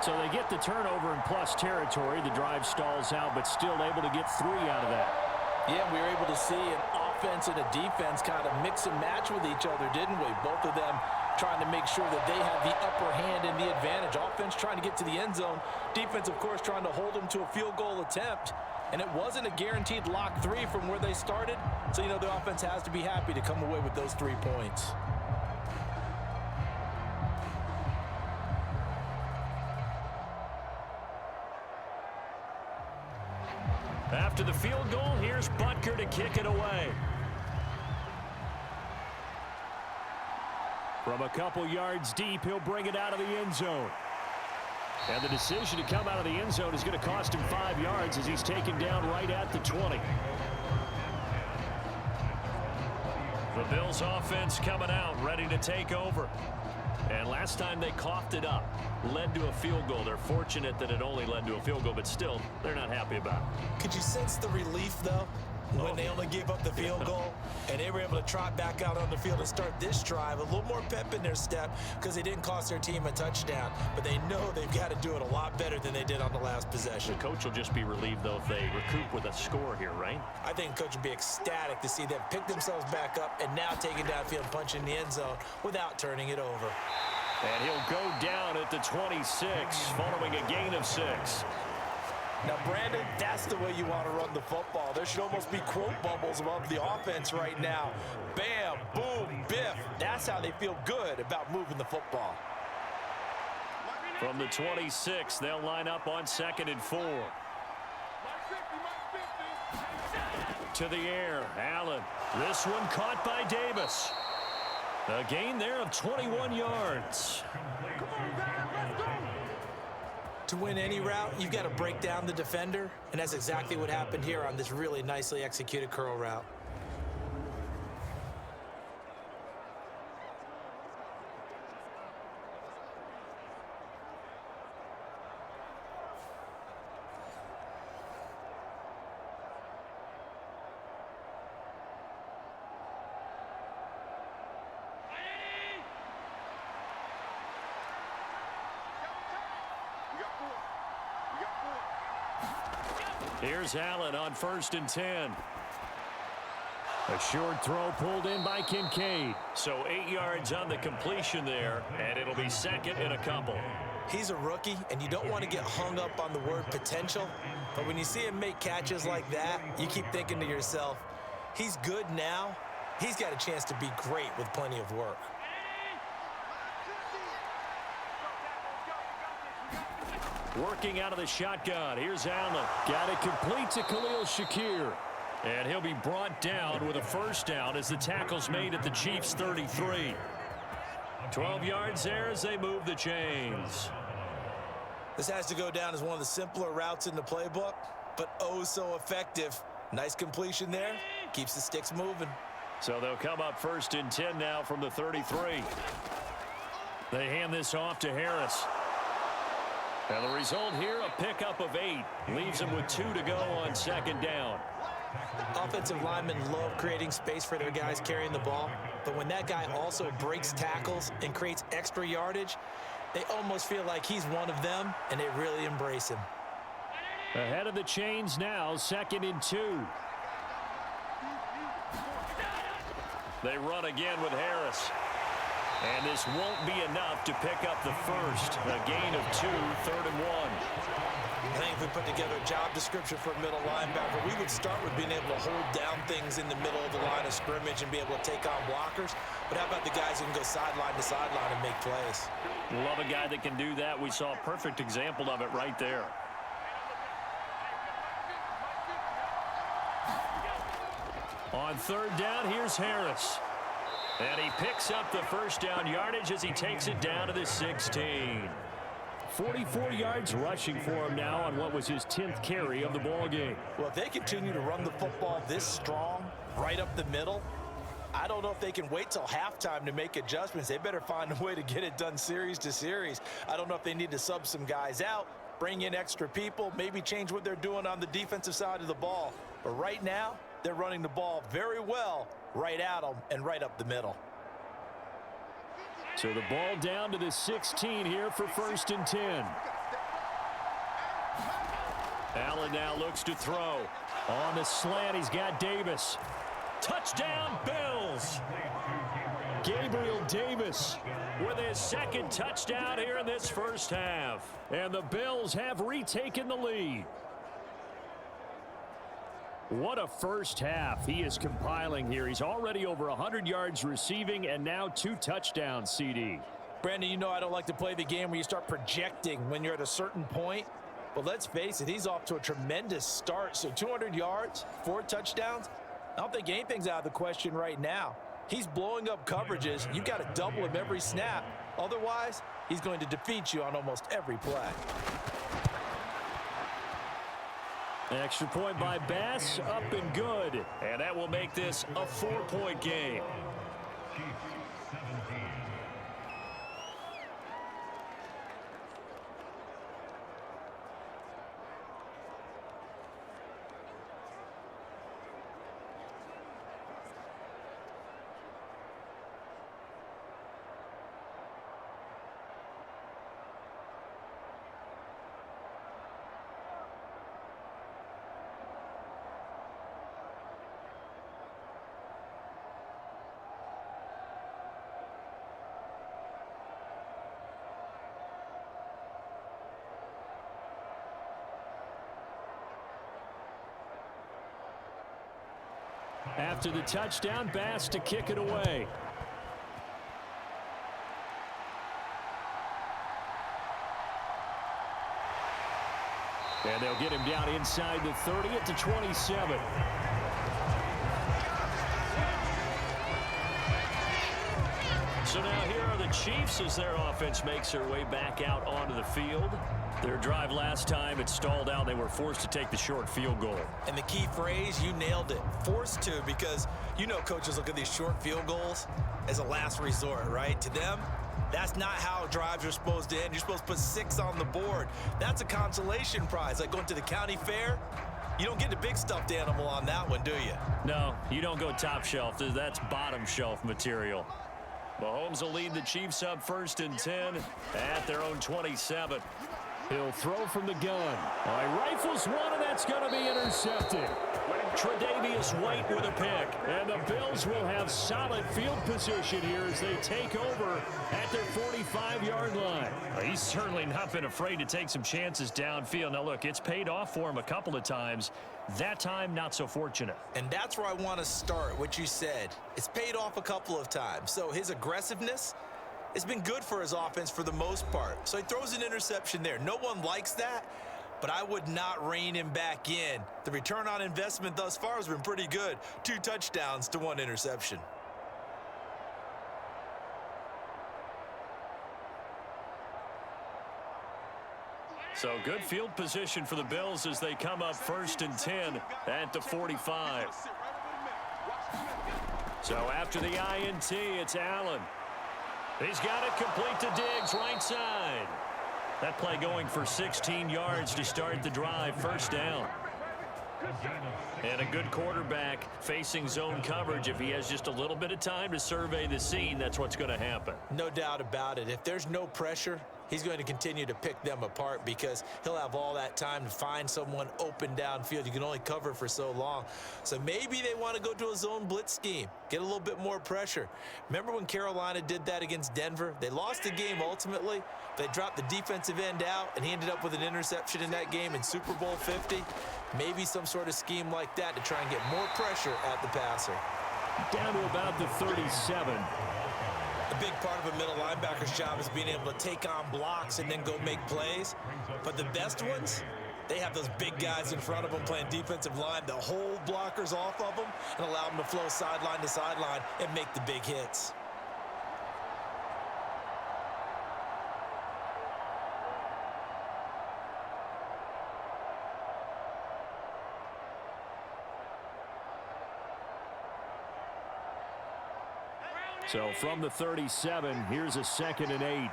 So they get the turnover in plus territory. The drive stalls out, but still able to get 3 out of that. Yeah, we were able to see an offense and a defense kind of mix and match with each other, didn't we? Both of them trying to make sure that they have the upper hand and the advantage. Offense trying to get to the end zone. Defense, of course, trying to hold them to a field goal attempt. And it wasn't a guaranteed lock 3 from where they started. So, you know, the offense has to be happy to come away with those 3 points. After the field goal, here's Butker to kick it away. From a couple yards deep, he'll bring it out of the end zone. And the decision to come out of the end zone is going to cost him 5 yards as he's taken down right at the 20. The Bills offense coming out, ready to take over. And last time they coughed it up, led to a field goal. They're fortunate that it only led to a field goal, but still, they're not happy about it. Could you sense the relief, though, when they only gave up the field goal and they were able to trot back out on the field and start this drive? A little more pep in their step because they didn't cost their team a touchdown, but they know they've got to do it a lot better than they did on the last possession. The coach will just be relieved, though, if they recoup with a score here, right? I think the coach would be ecstatic to see them pick themselves back up and now take it downfield and punch in the end zone without turning it over. And he'll go down at the 26 following a gain of 6. Now, Brandon, that's the way you want to run the football. There should almost be quote bubbles above the offense right now. Bam, boom, biff. That's how they feel good about moving the football. From the 26, they'll line up on 2nd and 4. To the air, Allen. This one caught by Davis. A gain there of 21 yards. To win any route, you've got to break down the defender, and that's exactly what happened here on this really nicely executed curl route. Here's Allen on 1st and 10. A short throw pulled in by Kincaid. So 8 yards on the completion there, and it'll be 2nd and a couple. He's a rookie, and you don't want to get hung up on the word potential. But when you see him make catches like that, you keep thinking to yourself, he's good now. He's got a chance to be great with plenty of work. Working out of the shotgun. Here's Allen. Got it complete to Khalil Shakir. And he'll be brought down with a first down as the tackle's made at the Chiefs' 33. 12 yards there as they move the chains. This has to go down as one of the simpler routes in the playbook, but oh so effective. Nice completion there. Keeps the sticks moving. So they'll come up 1st and 10 now from the 33. They hand this off to Harris. And the result here, a pickup of 8. Leaves them with 2 to go on 2nd down. Offensive linemen love creating space for their guys carrying the ball, but when that guy also breaks tackles and creates extra yardage, they almost feel like he's one of them, and they really embrace him. Ahead of the chains now, 2nd and 2. They run again with Harris. And this won't be enough to pick up the first. A gain of 2, 3rd and 1. I think if we put together a job description for a middle linebacker, we would start with being able to hold down things in the middle of the line of scrimmage and be able to take on blockers. But how about the guys who can go sideline to sideline and make plays? Love a guy that can do that. We saw a perfect example of it right there. On 3rd down, here's Harris. And he picks up the first down yardage as he takes it down to the 16. 44 yards rushing for him now on what was his 10th carry of the ballgame. Well, if they continue to run the football this strong, right up the middle, I don't know if they can wait till halftime to make adjustments. They better find a way to get it done series to series. I don't know if they need to sub some guys out, bring in extra people, maybe change what they're doing on the defensive side of the ball. But right now, they're running the ball very well right at them and right up the middle. So the ball down to the 16 here for 1st and 10. Allen now looks to throw. On the slant, he's got Davis. Touchdown, Bills! Gabriel Davis with his 2nd touchdown here in this first half. And the Bills have retaken the lead. What a first half he is compiling here. He's already over 100 yards receiving and now 2 touchdowns, CD. Brandon, you know I don't like to play the game where you start projecting when you're at a certain point. But let's face it, he's off to a tremendous start. So 200 yards, 4 touchdowns. I don't think anything's out of the question right now. He's blowing up coverages. You've got to double him every snap. Otherwise, he's going to defeat you on almost every play. Extra point by Bass, up and good. And that will make this a 4-point game. After the touchdown, Bass to kick it away. And they'll get him down inside the 30 at the 27. So now here are the Chiefs as their offense makes their way back out onto the field. Their drive last time, it stalled out. They were forced to take the short field goal. And the key phrase, you nailed it. Forced to, because you know coaches look at these short field goals as a last resort, right? To them, that's not how drives are supposed to end. You're supposed to put 6 on the board. That's a consolation prize, like going to the county fair. You don't get the big stuffed animal on that one, do you? No, you don't go top shelf. That's bottom shelf material. Mahomes will lead the Chiefs up 1st and 10 at their own 27. He'll throw from the gun. Rifles one, and that's going to be intercepted. Tre'Davious White with a pick. And the Bills will have solid field position here as they take over at their 45-yard line. He's certainly not been afraid to take some chances downfield. Now, look, it's paid off for him a couple of times. That time, not so fortunate. And that's where I want to start, what you said. It's paid off a couple of times. So his aggressiveness, it's been good for his offense for the most part. So he throws an interception there. No one likes that, but I would not rein him back in. The return on investment thus far has been pretty good. 2 touchdowns to 1 interception. So good field position for the Bills as they come up 1st and 10 at the 45. So after the INT, it's Allen. He's got it complete to Diggs, right side. That play going for 16 yards to start the drive, 1st down. And a good quarterback facing zone coverage. If he has just a little bit of time to survey the scene, that's what's going to happen. No doubt about it. If there's no pressure, he's going to continue to pick them apart because he'll have all that time to find someone open downfield. You can only cover for so long. So maybe they want to go to a zone blitz scheme, get a little bit more pressure. Remember when Carolina did that against Denver? They lost the game ultimately. They dropped the defensive end out, and he ended up with an interception in that game in Super Bowl 50. Maybe some sort of scheme like that to try and get more pressure at the passer. Down to about the 37. A big part of a middle linebacker's job is being able to take on blocks and then go make plays. But the best ones, they have those big guys in front of them playing defensive line that hold blockers off of them and allow them to flow sideline to sideline and make the big hits. So from the 37, here's a 2nd and 8.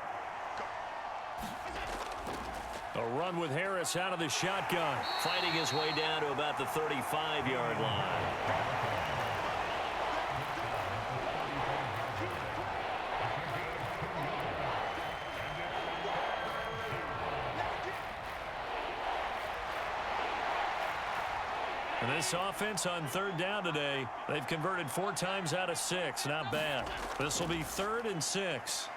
A run with Harris out of the shotgun. Fighting his way down to about the 35-yard line. And this offense on 3rd down today, they've converted 4 times out of 6. Not bad. This will be 3rd and 6.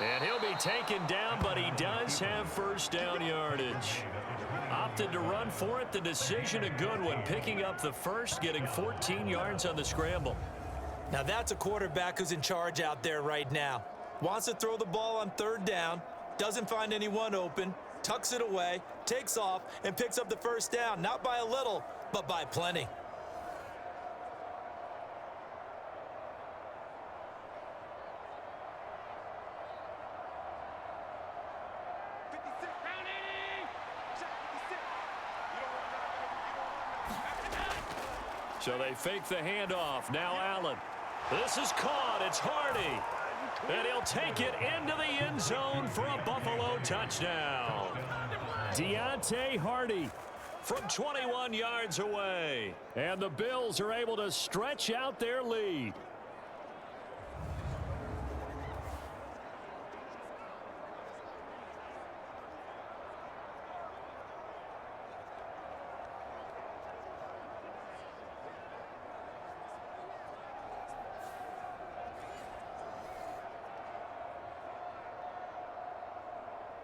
And he'll be taken down, but he does have 1st down yardage. Opted to run for it. The decision a good one. Picking up the 1st, getting 14 yards on the scramble. Now that's a quarterback who's in charge out there right now. Wants to throw the ball on 3rd down. Doesn't find anyone open. Tucks it away, takes off, and picks up the 1st down. Not by a little, but by plenty. So they fake the handoff. Now Allen. This is caught. It's Hardy. And he'll take it into the end zone for a Buffalo touchdown. Deontay Hardy from 21 yards away. And the Bills are able to stretch out their lead.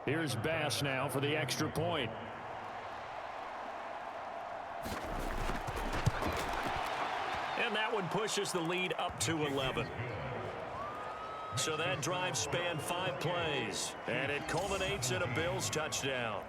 Here's Bass now for the extra point. And that one pushes the lead up to 11. So that drive spanned 5 plays, and it culminates in a Bills touchdown.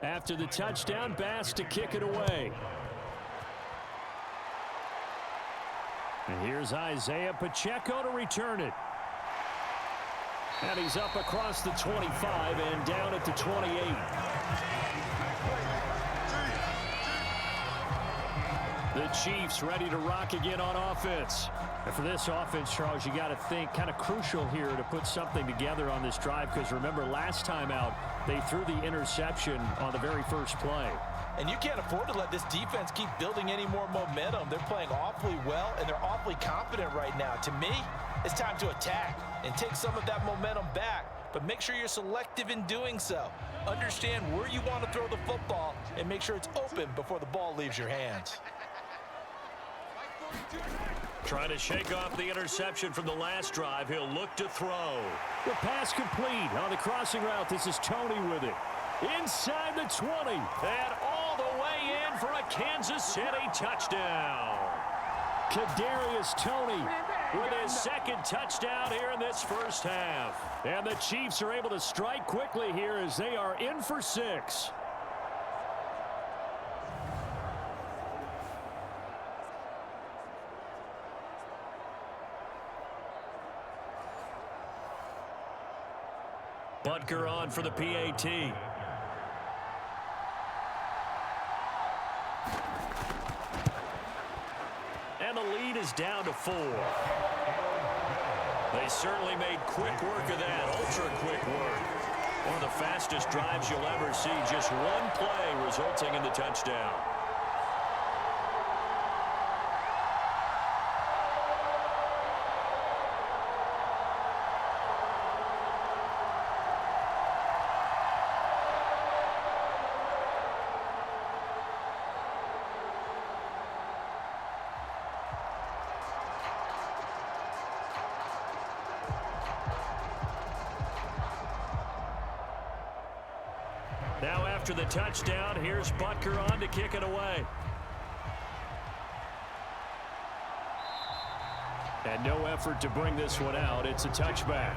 After the touchdown, Bass to kick it away. And here's Isaiah Pacheco to return it. And he's up across the 25 and down at the 28. The Chiefs ready to rock again on offense. And for this offense, Charles, you got to think kind of crucial here to put something together on this drive, because remember last time out they threw the interception on the very first play. And you can't afford to let this defense keep building any more momentum. They're playing awfully well, and they're awfully confident right now. To me, it's time to attack and take some of that momentum back, but make sure you're selective in doing so. Understand where you want to throw the football and make sure it's open before the ball leaves your hands. Trying to shake off the interception from the last drive. He'll look to throw. The pass complete on the crossing route. This is Tony with it. Inside the 20. And all the way in for a Kansas City touchdown. Kadarius Toney with his second touchdown here in this first half. And the Chiefs are able to strike quickly here as they are in for 6. Butker on for the PAT. And the lead is down to 4. They certainly made quick work of that, ultra quick work. One of the fastest drives you'll ever see, just one play resulting in the touchdown. Now after the touchdown, here's Butker on to kick it away. And no effort to bring this one out. It's a touchback.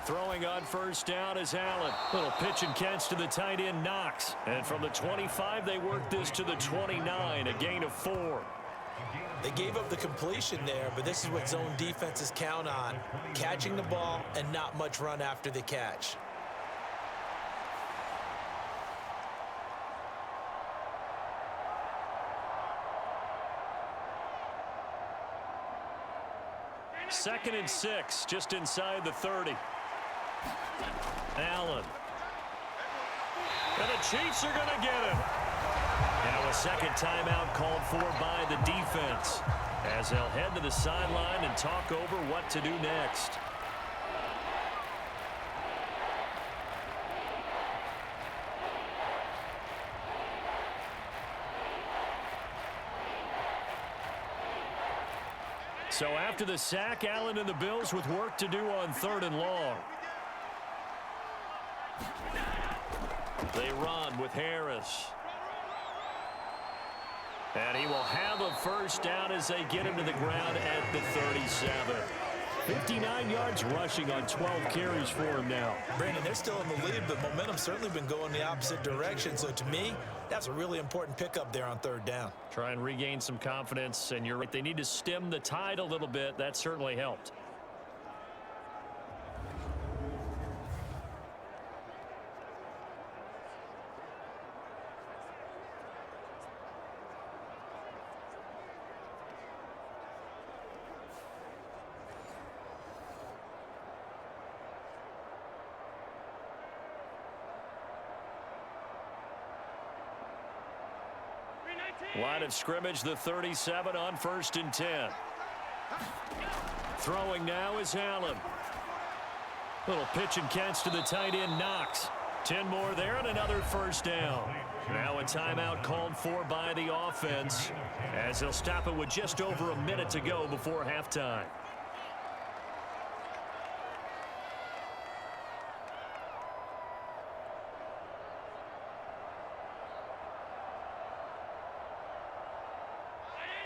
Throwing on first down is Allen. Little pitch and catch to the tight end, Knox. And from the 25, they work this to the 29, a gain of 4. They gave up the completion there, but this is what zone defenses count on. Catching the ball and not much run after the catch. Second and 6, just inside the 30. Allen. And the Chiefs are going to get him. Now a second timeout called for by the defense, as they'll head to the sideline and talk over what to do next. So after the sack, Allen and the Bills with work to do on 3rd and long. They run with Harris. And he will have a first down as they get him to the ground at the 37. 59 yards rushing on 12 carries for him now. Brandon, they're still in the lead, but momentum's certainly been going the opposite direction. So to me, that's a really important pickup there on third down. Try and regain some confidence, and you're right. They need to stem the tide a little bit. That certainly helped. Line of scrimmage, the 37 on 1st and 10. Throwing now is Allen. Little pitch and catch to the tight end, Knox. 10 more there and another first down. Now a timeout called for by the offense as they'll stop it with just over a minute to go before halftime.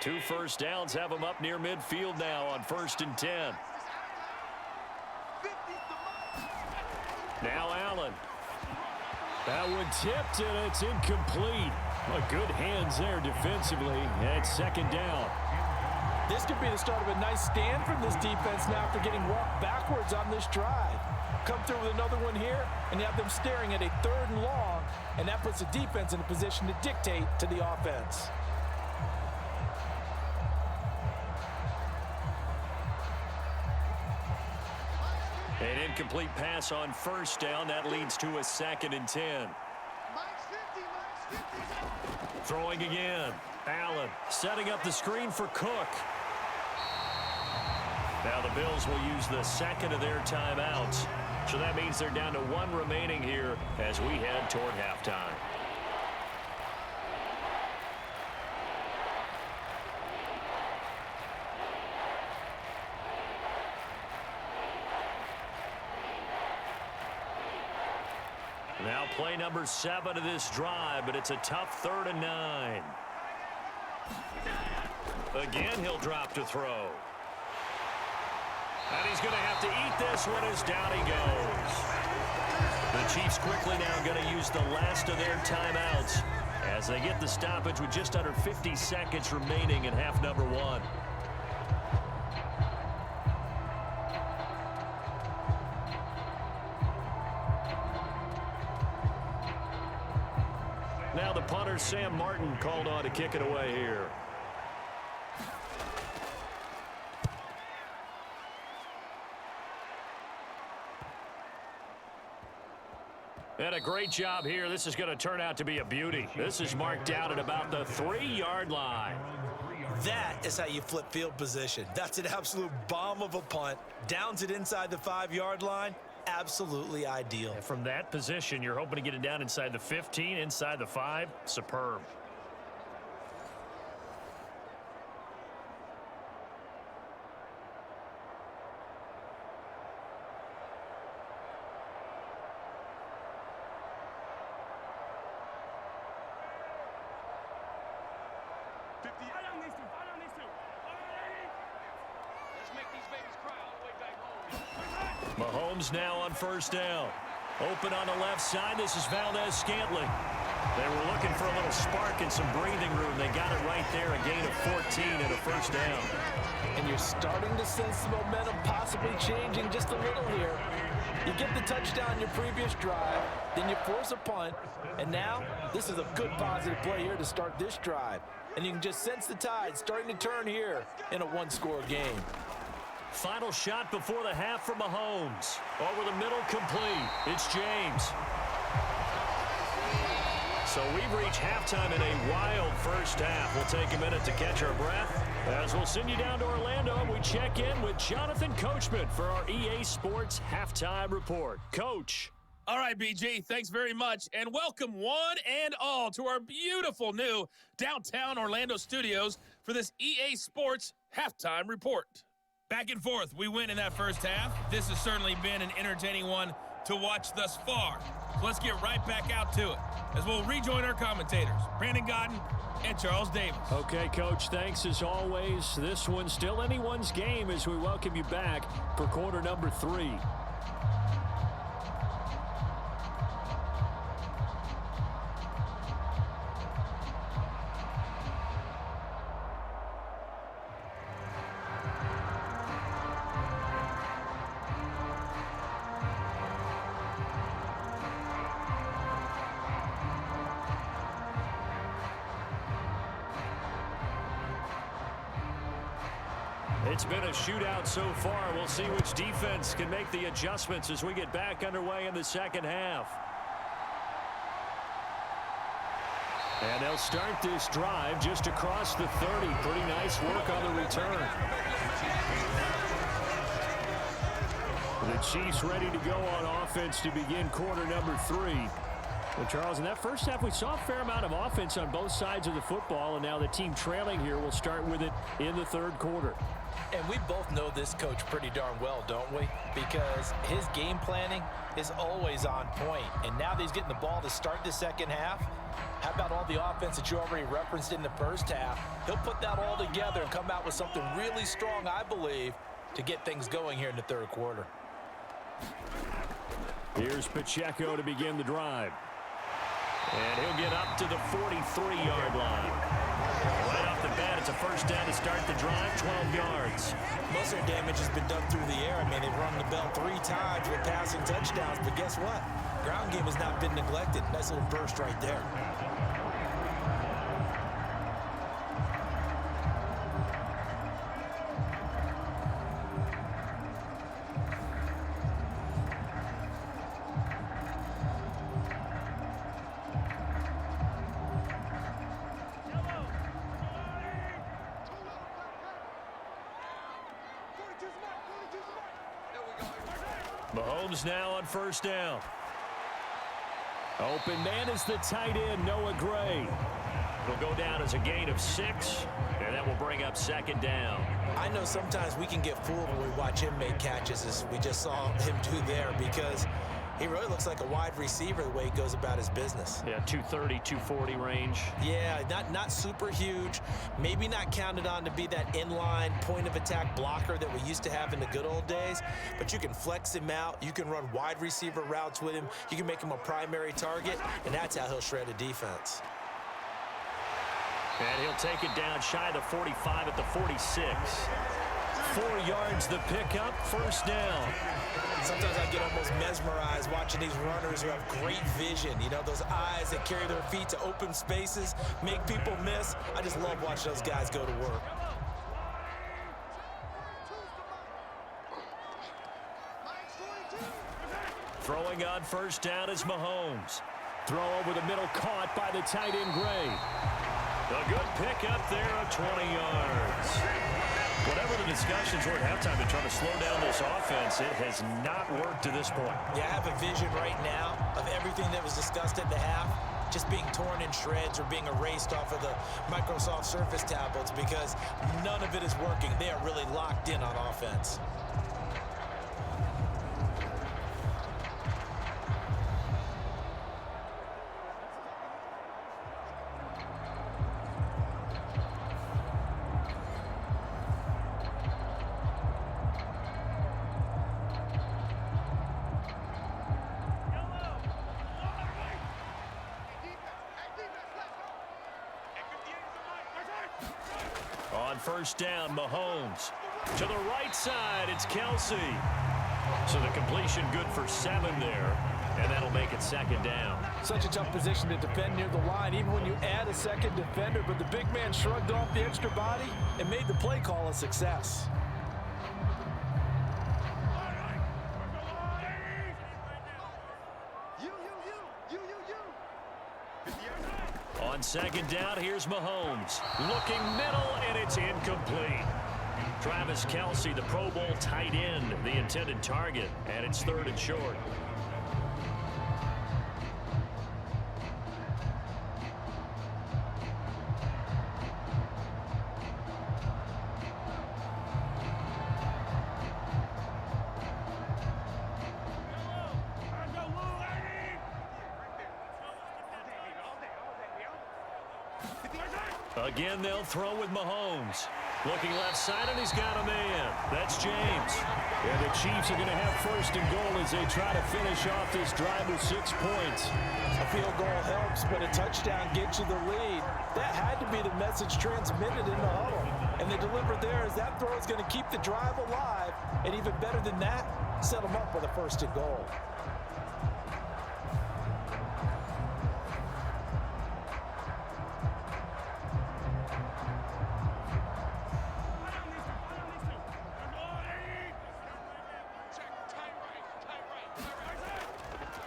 Two first downs have them up near midfield now on 1st and 10. Now Allen. That one tipped and it's incomplete. Good hands there defensively at 2nd down. This could be the start of a nice stand from this defense now after getting walked backwards on this drive. Come through with another one here, and you have them staring at a 3rd and long, and that puts the defense in a position to dictate to the offense. An incomplete pass on 1st down. That leads to a 2nd and 10. Throwing again. Allen setting up the screen for Cook. Now the Bills will use the 2nd of their timeouts. So that means they're down to 1 remaining here as we head toward halftime. Now play number 7 of this drive, but it's a tough 3rd and 9. Again, he'll drop to throw. And he's going to have to eat this one as down he goes. The Chiefs quickly now going to use the last of their timeouts as they get the stoppage with just under 50 seconds remaining in half number 1. Now the punter, Sam Martin, called on to kick it away here. And a great job here. This is going to turn out to be a beauty. This is marked out at about the 3-yard line. That is how you flip field position. That's an absolute bomb of a punt. Downs it inside the 5-yard line. Absolutely ideal. And from that position, you're hoping to get it down inside the 15, inside the 5. Superb. Mahomes now on 1st down. Open on the left side. This is Valdez-Scantling. They were looking for a little spark and some breathing room. They got it right there. A gain of 14 and a 1st down. And you're starting to sense the momentum possibly changing just a little here. You get the touchdown in your previous drive, then you force a punt, and now this is a good positive play here to start this drive. And you can just sense the tide starting to turn here in a 1-score game. Final shot before the half from Mahomes. Over the middle, complete. It's James. So we've reached halftime in a wild first half. We'll take a minute to catch our breath as we'll send you down to Orlando and we check in with Jonathan Coachman for our EA Sports Halftime Report. Coach. All right, BG, thanks very much, and welcome one and all to our beautiful new downtown Orlando studios for this EA Sports Halftime Report. Back and forth, we win in that first half. This has certainly been an entertaining one to watch thus far. So let's get right back out to it as we'll rejoin our commentators, Brandon Godden and Charles Davis. Okay, Coach, thanks as always. This one's still anyone's game as we welcome you back for quarter number 3. It's been a shootout so far. We'll see which defense can make the adjustments as we get back underway in the second half. And they'll start this drive just across the 30. Pretty nice work on the return. The Chiefs ready to go on offense to begin quarter number 3. Well, Charles, in that first half, we saw a fair amount of offense on both sides of the football, and now the team trailing here will start with it in the third quarter. And we both know this coach pretty darn well, don't we? Because his game planning is always on point. And now that he's getting the ball to start the second half, how about all the offense that you already referenced in the first half? He'll put that all together and come out with something really strong, I believe, to get things going here in the third quarter. Here's Pacheco to begin the drive. And he'll get up to the 43-yard line. Right off the bat, it's a first down to start the drive, 12 yards. Most of their damage has been done through the air. I mean, they've rung the bell 3 times with passing touchdowns, but guess what? Ground game has not been neglected. Nice little burst right there. Mahomes now on first down. Open man is the tight end, Noah Gray. Will go down as a gain of 6, and that will bring up second down. I know sometimes we can get fooled when we watch him make catches, as we just saw him do there, because he really looks like a wide receiver the way he goes about his business. Yeah, 230, 240 range. Yeah, not super huge. Maybe not counted on to be that inline point-of-attack blocker that we used to have in the good old days. But you can flex him out. You can run wide receiver routes with him. You can make him a primary target, and that's how he'll shred a defense. And he'll take it down shy of the 45 at the 46. 4 yards the pickup, first down. Sometimes I get almost mesmerized watching these runners who have great vision. You know, those eyes that carry their feet to open spaces, make people miss. I just love watching those guys go to work. Throwing on first down is Mahomes. Throw over the middle, caught by the tight end Gray. A good pickup there of 20 yards. Whatever the discussions were at halftime to try to slow down this offense, it has not worked to this point. Yeah, I have a vision right now of everything that was discussed at the half just being torn in shreds or being erased off of the Microsoft Surface tablets, because none of it is working. They are really locked in on offense. On first down, Mahomes. To the right side, it's Kelsey. So the completion good for 7 there, and that'll make it second down. Such a tough position to defend near the line, even when you add a second defender, but the big man shrugged off the extra body and made the play call a success. On second down, here's Mahomes. Looking middle, and it's incomplete. Travis Kelsey, the Pro Bowl tight end, the intended target, and it's 3rd and short. Again, they'll throw with Mahomes. Looking left side, and he's got a man. That's James. And the Chiefs are going to have first and goal as they try to finish off this drive with 6 points. A field goal helps, but a touchdown gets you the lead. That had to be the message transmitted in the huddle. And they delivered there as that throw is going to keep the drive alive. And even better than that, set them up with a first and goal.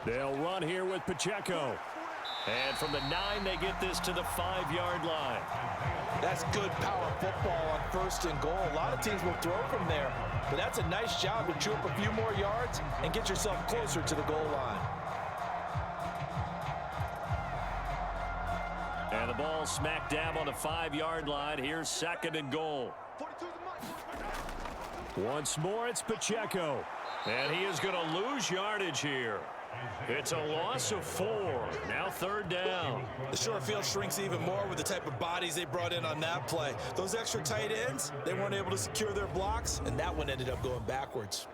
They'll run here with Pacheco. And from the 9, they get this to the 5-yard line. That's good power football on first and goal. A lot of teams will throw from there, but that's a nice job to chew up a few more yards and get yourself closer to the goal line. And the ball smack dab on the 5-yard line. Here's second and goal. Once more, it's Pacheco. And he is going to lose yardage here. It's a loss of 4. Now third down. The short field shrinks even more with the type of bodies they brought in on that play. Those extra tight ends, they weren't able to secure their blocks, and that one ended up going backwards.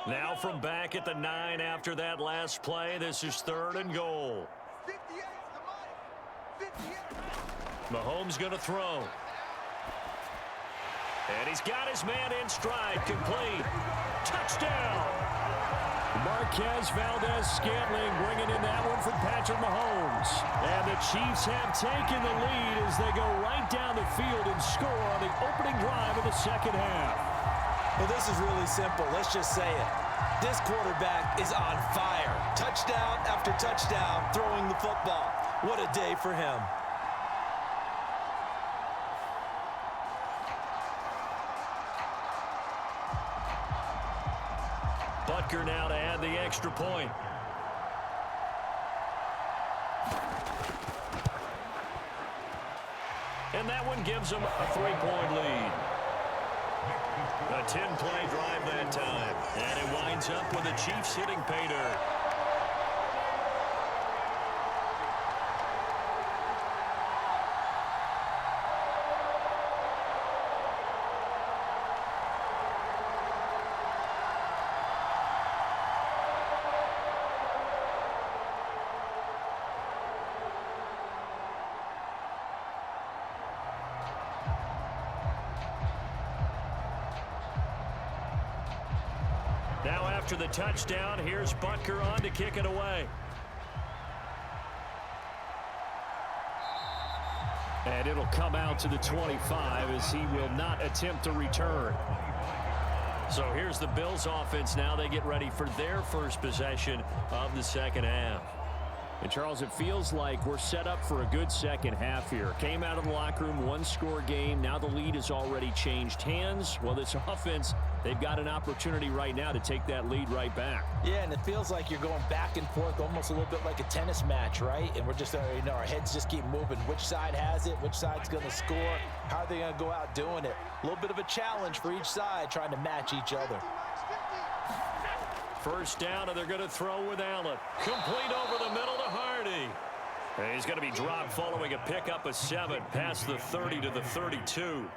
Now from back at the 9 after that last play, this is third and goal. Mahomes going to throw. And he's got his man in stride, complete. Touchdown! Marquez Valdez-Scantling bringing in that one from Patrick Mahomes. And the Chiefs have taken the lead as they go right down the field and score on the opening drive of the second half. Well, this is really simple. Let's just say it. This quarterback is on fire. Touchdown after touchdown, throwing the football. What a day for him. Butker now to add the extra point. And that one gives them a 3-point lead. A 10-play drive that time. And it winds up with the Chiefs hitting pay dirt. Now after the touchdown, here's Butker on to kick it away. And it'll come out to the 25 as he will not attempt to return. So here's the Bills offense now. They get ready for their first possession of the second half. And Charles, it feels like we're set up for a good second half here. Came out of the locker room, 1-score game. Now the lead has already changed hands. Well, this offense, they've got an opportunity right now to take that lead right back. Yeah, and it feels like you're going back and forth almost a little bit like a tennis match, right? And we're just, our heads just keep moving. Which side has it? Which side's going to score? How are they going to go out doing it? A little bit of a challenge for each side trying to match each other. First down, and they're going to throw with Allen. Complete over the middle to Hardy. And he's going to be dropped following a pickup of 7 past the 30 to the 32.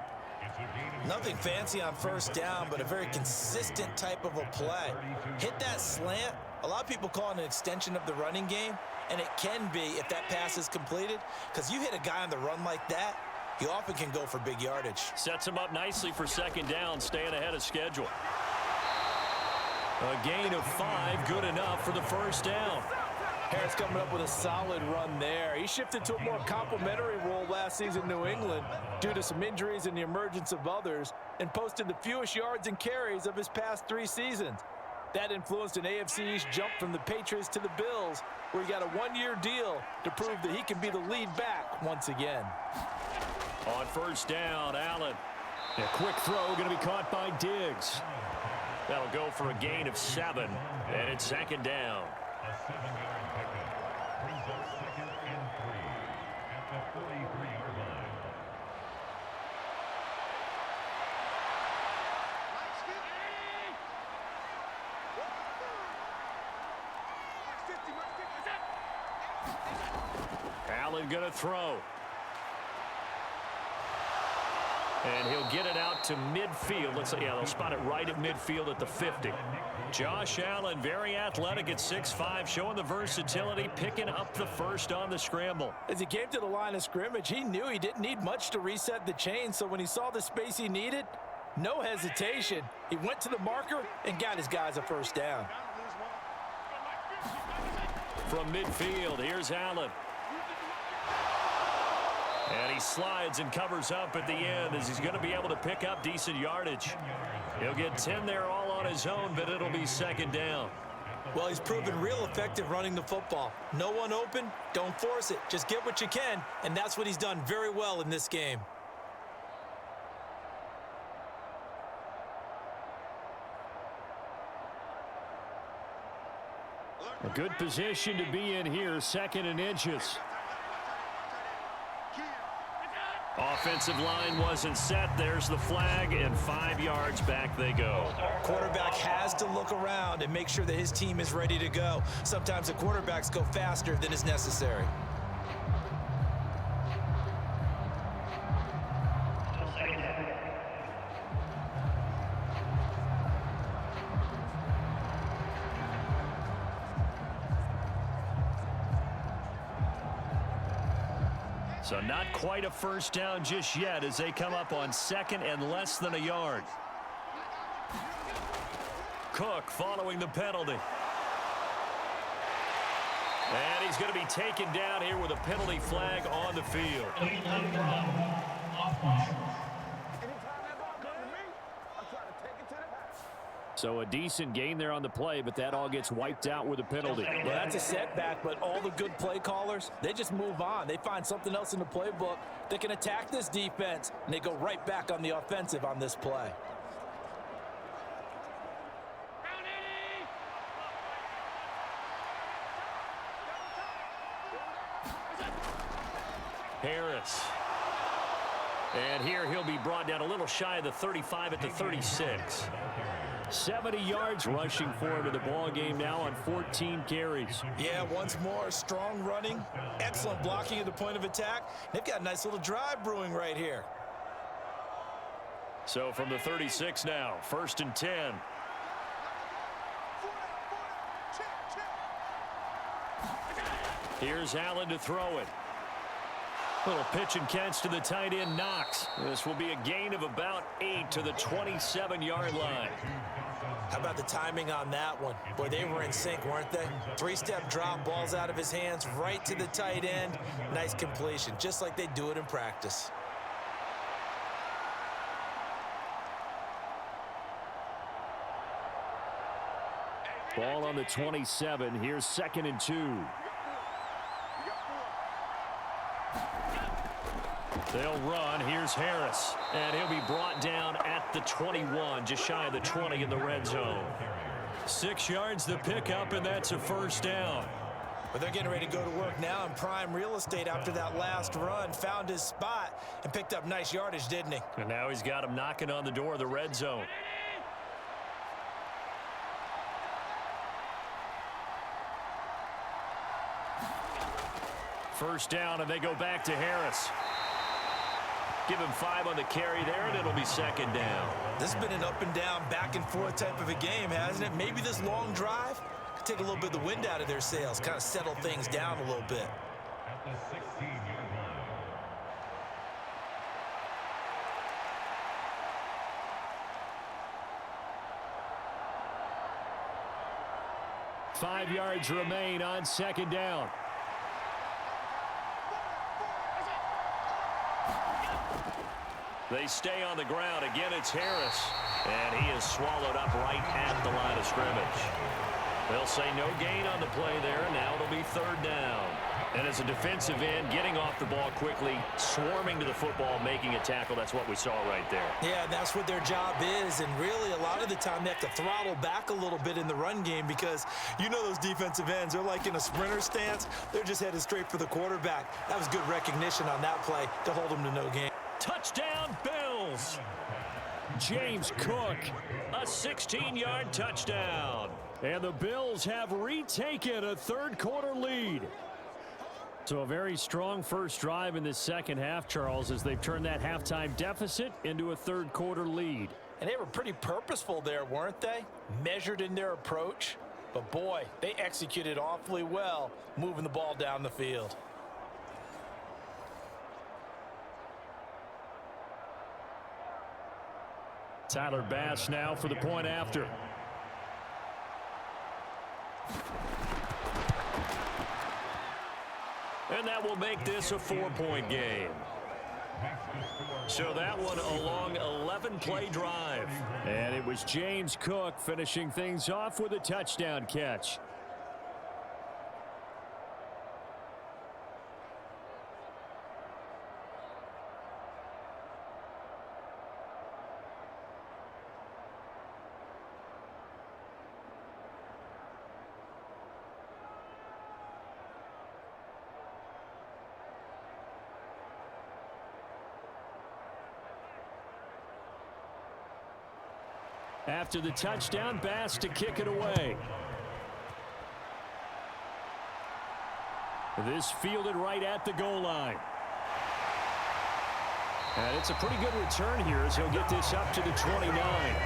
Nothing fancy on first down, but a very consistent type of a play. Hit that slant. A lot of people call it an extension of the running game, and it can be if that pass is completed, because you hit a guy on the run like that, he often can go for big yardage. Sets him up nicely for second down, staying ahead of schedule. A gain of 5, good enough for the first down. Harris coming up with a solid run there. He shifted to a more complimentary role last season in New England due to some injuries and the emergence of others, and posted the fewest yards and carries of his past 3 seasons. That influenced an AFC East jump from the Patriots to the Bills, where he got a 1-year deal to prove that he can be the lead back once again. On first down, Allen. A quick throw going to be caught by Diggs. That'll go for a gain of 7, and it's second down. Brings up 2nd and 3 at the 43-yard line. Allen going to throw. And he'll get it out to midfield. Let's say, yeah, they'll spot it right at midfield at the 50. Josh Allen, very athletic at 6'5", showing the versatility, picking up the first on the scramble. As he came to the line of scrimmage, he knew he didn't need much to reset the chain, so when he saw the space he needed, no hesitation. He went to the marker and got his guys a first down. From midfield, here's Allen. And he slides and covers up at the end as he's going to be able to pick up decent yardage. He'll get 10 there all on his own, but it'll be second down. Well, he's proven real effective running the football. No one open, don't force it. Just get what you can, and that's what he's done very well in this game. A good position to be in here, 2nd and inches. Offensive line wasn't set. There's the flag, and 5 yards back they go. Quarterback has to look around and make sure that his team is ready to go. Sometimes the quarterbacks go faster than is necessary. So not quite a first down just yet as they come up on 2nd and less than a yard. Cook following the penalty. And he's going to be taken down here with a penalty flag on the field. So a decent gain there on the play, but that all gets wiped out with a penalty. Well, that's a setback, but all the good play callers, they just move on. They find something else in the playbook. They can attack this defense, and they go right back on the offensive on this play. Harris. And here he'll be brought down a little shy of the 35 at the 36. 70 yards rushing for him in the ball game now on 14 carries. Yeah, once more, strong running, excellent blocking at the point of attack. They've got a nice little drive brewing right here. So from the 36 now, 1st and 10. Here's Allen to throw it. Little pitch and catch to the tight end, Knox. This will be a gain of about 8 to the 27-yard line. How about the timing on that one? Boy, they were in sync, weren't they? 3-step drop, balls out of his hands, right to the tight end. Nice completion, just like they do it in practice. Ball on the 27. Here's 2nd and 2. They'll run. Here's Harris. And he'll be brought down at the 21, just shy of the 20 in the red zone. 6 yards the pickup, and that's a first down. But they're getting ready to go to work now in prime real estate after that last run. Found his spot and picked up nice yardage, didn't he? And now he's got him knocking on the door of the red zone. First down, and they go back to Harris. Give him 5 on the carry there, and it'll be second down. This has been an up and down, back and forth type of a game, hasn't it? Maybe this long drive could take a little bit of the wind out of their sails, kind of settle things down a little bit. At the 16-yard line. 5 yards remain on second down. They stay on the ground. Again, it's Harris. And he is swallowed up right at the line of scrimmage. They'll say no gain on the play there. Now it'll be third down. And as a defensive end, getting off the ball quickly, swarming to the football, making a tackle, that's what we saw right there. Yeah, that's what their job is, and really a lot of the time they have to throttle back a little bit in the run game because you know those defensive ends, they're like in a sprinter stance. They're just headed straight for the quarterback. That was good recognition on that play to hold them to no gain. Touchdown, Bills! James Cook, a 16-yard touchdown. And the Bills have retaken a third-quarter lead. So a very strong first drive in this second half, Charles, as they've turned that halftime deficit into a third-quarter lead. And they were pretty purposeful there, weren't they? Measured in their approach. But, boy, they executed awfully well, moving the ball down the field. Tyler Bass now for the point after. And that will make this a 4-point game. So that one a long 11-play drive. And it was James Cook finishing things off with a touchdown catch. After the touchdown, Bass to kick it away. This fielded right at the goal line. And it's a pretty good return here as he'll get this up to the 29.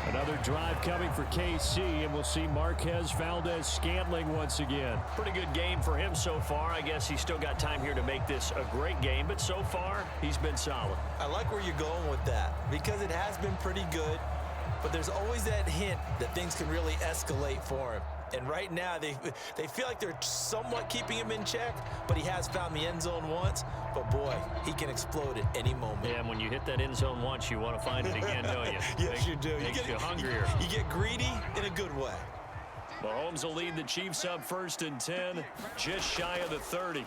Another drive coming for KC, and we'll see Marquez Valdez-Scantling once again. Pretty good game for him so far. I guess he's still got time here to make this a great game, but so far, he's been solid. I like where you're going with that because it has been pretty good, but there's always that hint that things can really escalate for him. And right now, they feel like they're somewhat keeping him in check, but he has found the end zone once. But, boy, he can explode at any moment. Yeah, and when you hit that end zone once, you want to find it again, don't you? Yes, you do. Makes you hungrier. You get greedy in a good way. Mahomes will lead the Chiefs up 1st and 10, just shy of the 30.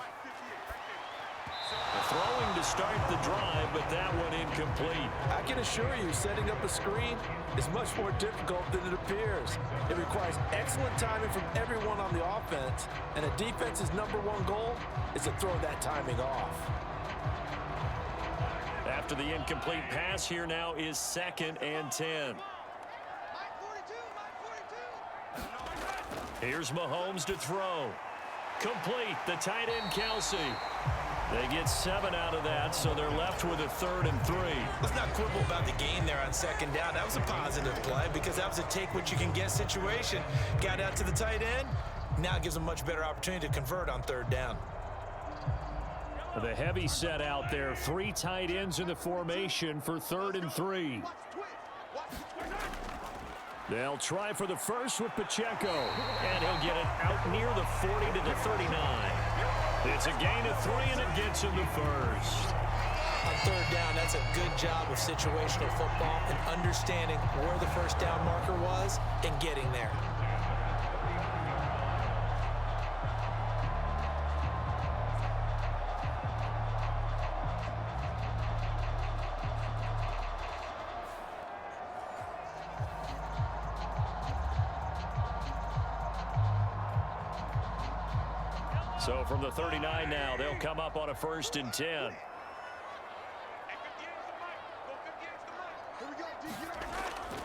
Throwing to start the drive, but that one incomplete. I can assure you, setting up a screen is much more difficult than it appears. It requires excellent timing from everyone on the offense, and a defense's #1 goal is to throw that timing off. After the incomplete pass, here now is 2nd and 10. Here's Mahomes to throw. Complete, the tight end Kelsey. They get 7 out of that, so they're left with a 3rd and 3. Let's not quibble about the gain there on 2nd down. That was a positive play because that was a take-what-you-can-get situation. Got out to the tight end. Now it gives them a much better opportunity to convert on 3rd down. The heavy set out there. 3 tight ends in the formation for 3rd and 3. They'll try for the first with Pacheco, and he'll get it out near the 40 to the 39. It's a gain of 3, and it gets him the first. On 3rd down, that's a good job of situational football and understanding where the first down marker was and getting there. So from the 39 now, they'll come up on a 1st and 10.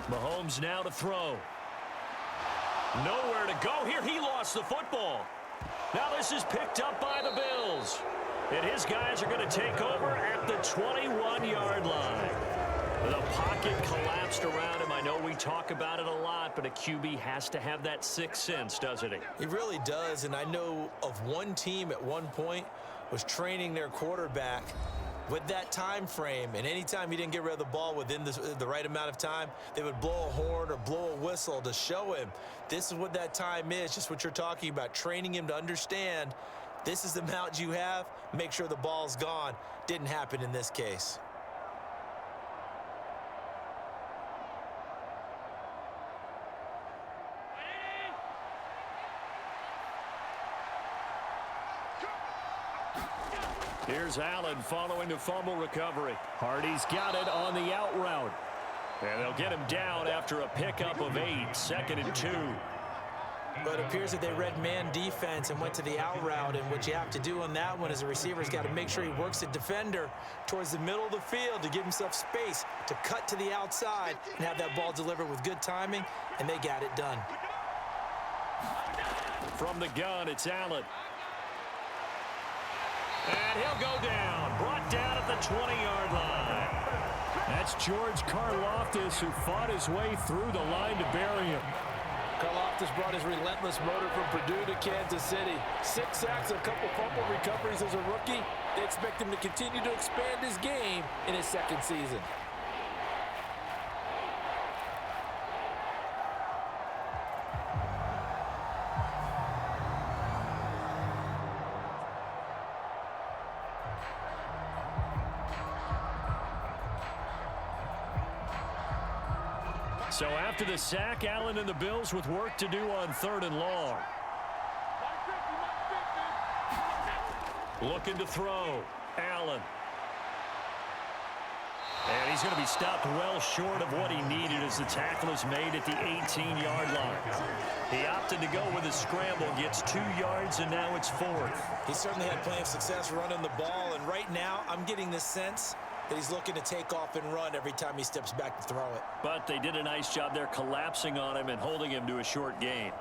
Mahomes now to throw. Nowhere to go here. He lost the football. Now this is picked up by the Bills. And his guys are going to take over at the 21-yard line. The pocket collapsed around him. I know we talk about it a lot, but a QB has to have that sixth sense, doesn't he? He really does, and I know of one team at one point was training their quarterback with that time frame, and anytime he didn't get rid of the ball within the right amount of time, they would blow a horn or blow a whistle to show him this is what that time is, just what you're talking about, training him to understand this is the amount you have, make sure the ball's gone. Didn't happen in this case. Here's Allen following the fumble recovery. Hardy's got it on the out route. And they'll get him down after a pickup of 8, 2nd and 2. But it appears that they read man defense and went to the out route, and what you have to do on that one is a receiver's got to make sure he works the defender towards the middle of the field to give himself space to cut to the outside and have that ball delivered with good timing, and they got it done. From the gun, it's Allen. And he'll go down, brought down at the 20-yard line. That's George Karlaftis, who fought his way through the line to bury him. Karlaftis brought his relentless motor from Purdue to Kansas City. 6 sacks, a couple fumble recoveries as a rookie. They expect him to continue to expand his game in his 2nd season. So after the sack, Allen and the Bills with work to do on 3rd and long. Looking to throw. Allen. And he's going to be stopped well short of what he needed as the tackle is made at the 18-yard line. He opted to go with a scramble, gets 2 yards, and now it's 4th. He certainly had plenty of success running the ball, and right now I'm getting the sense that he's looking to take off and run every time he steps back to throw it. But they did a nice job there collapsing on him and holding him to a short gain.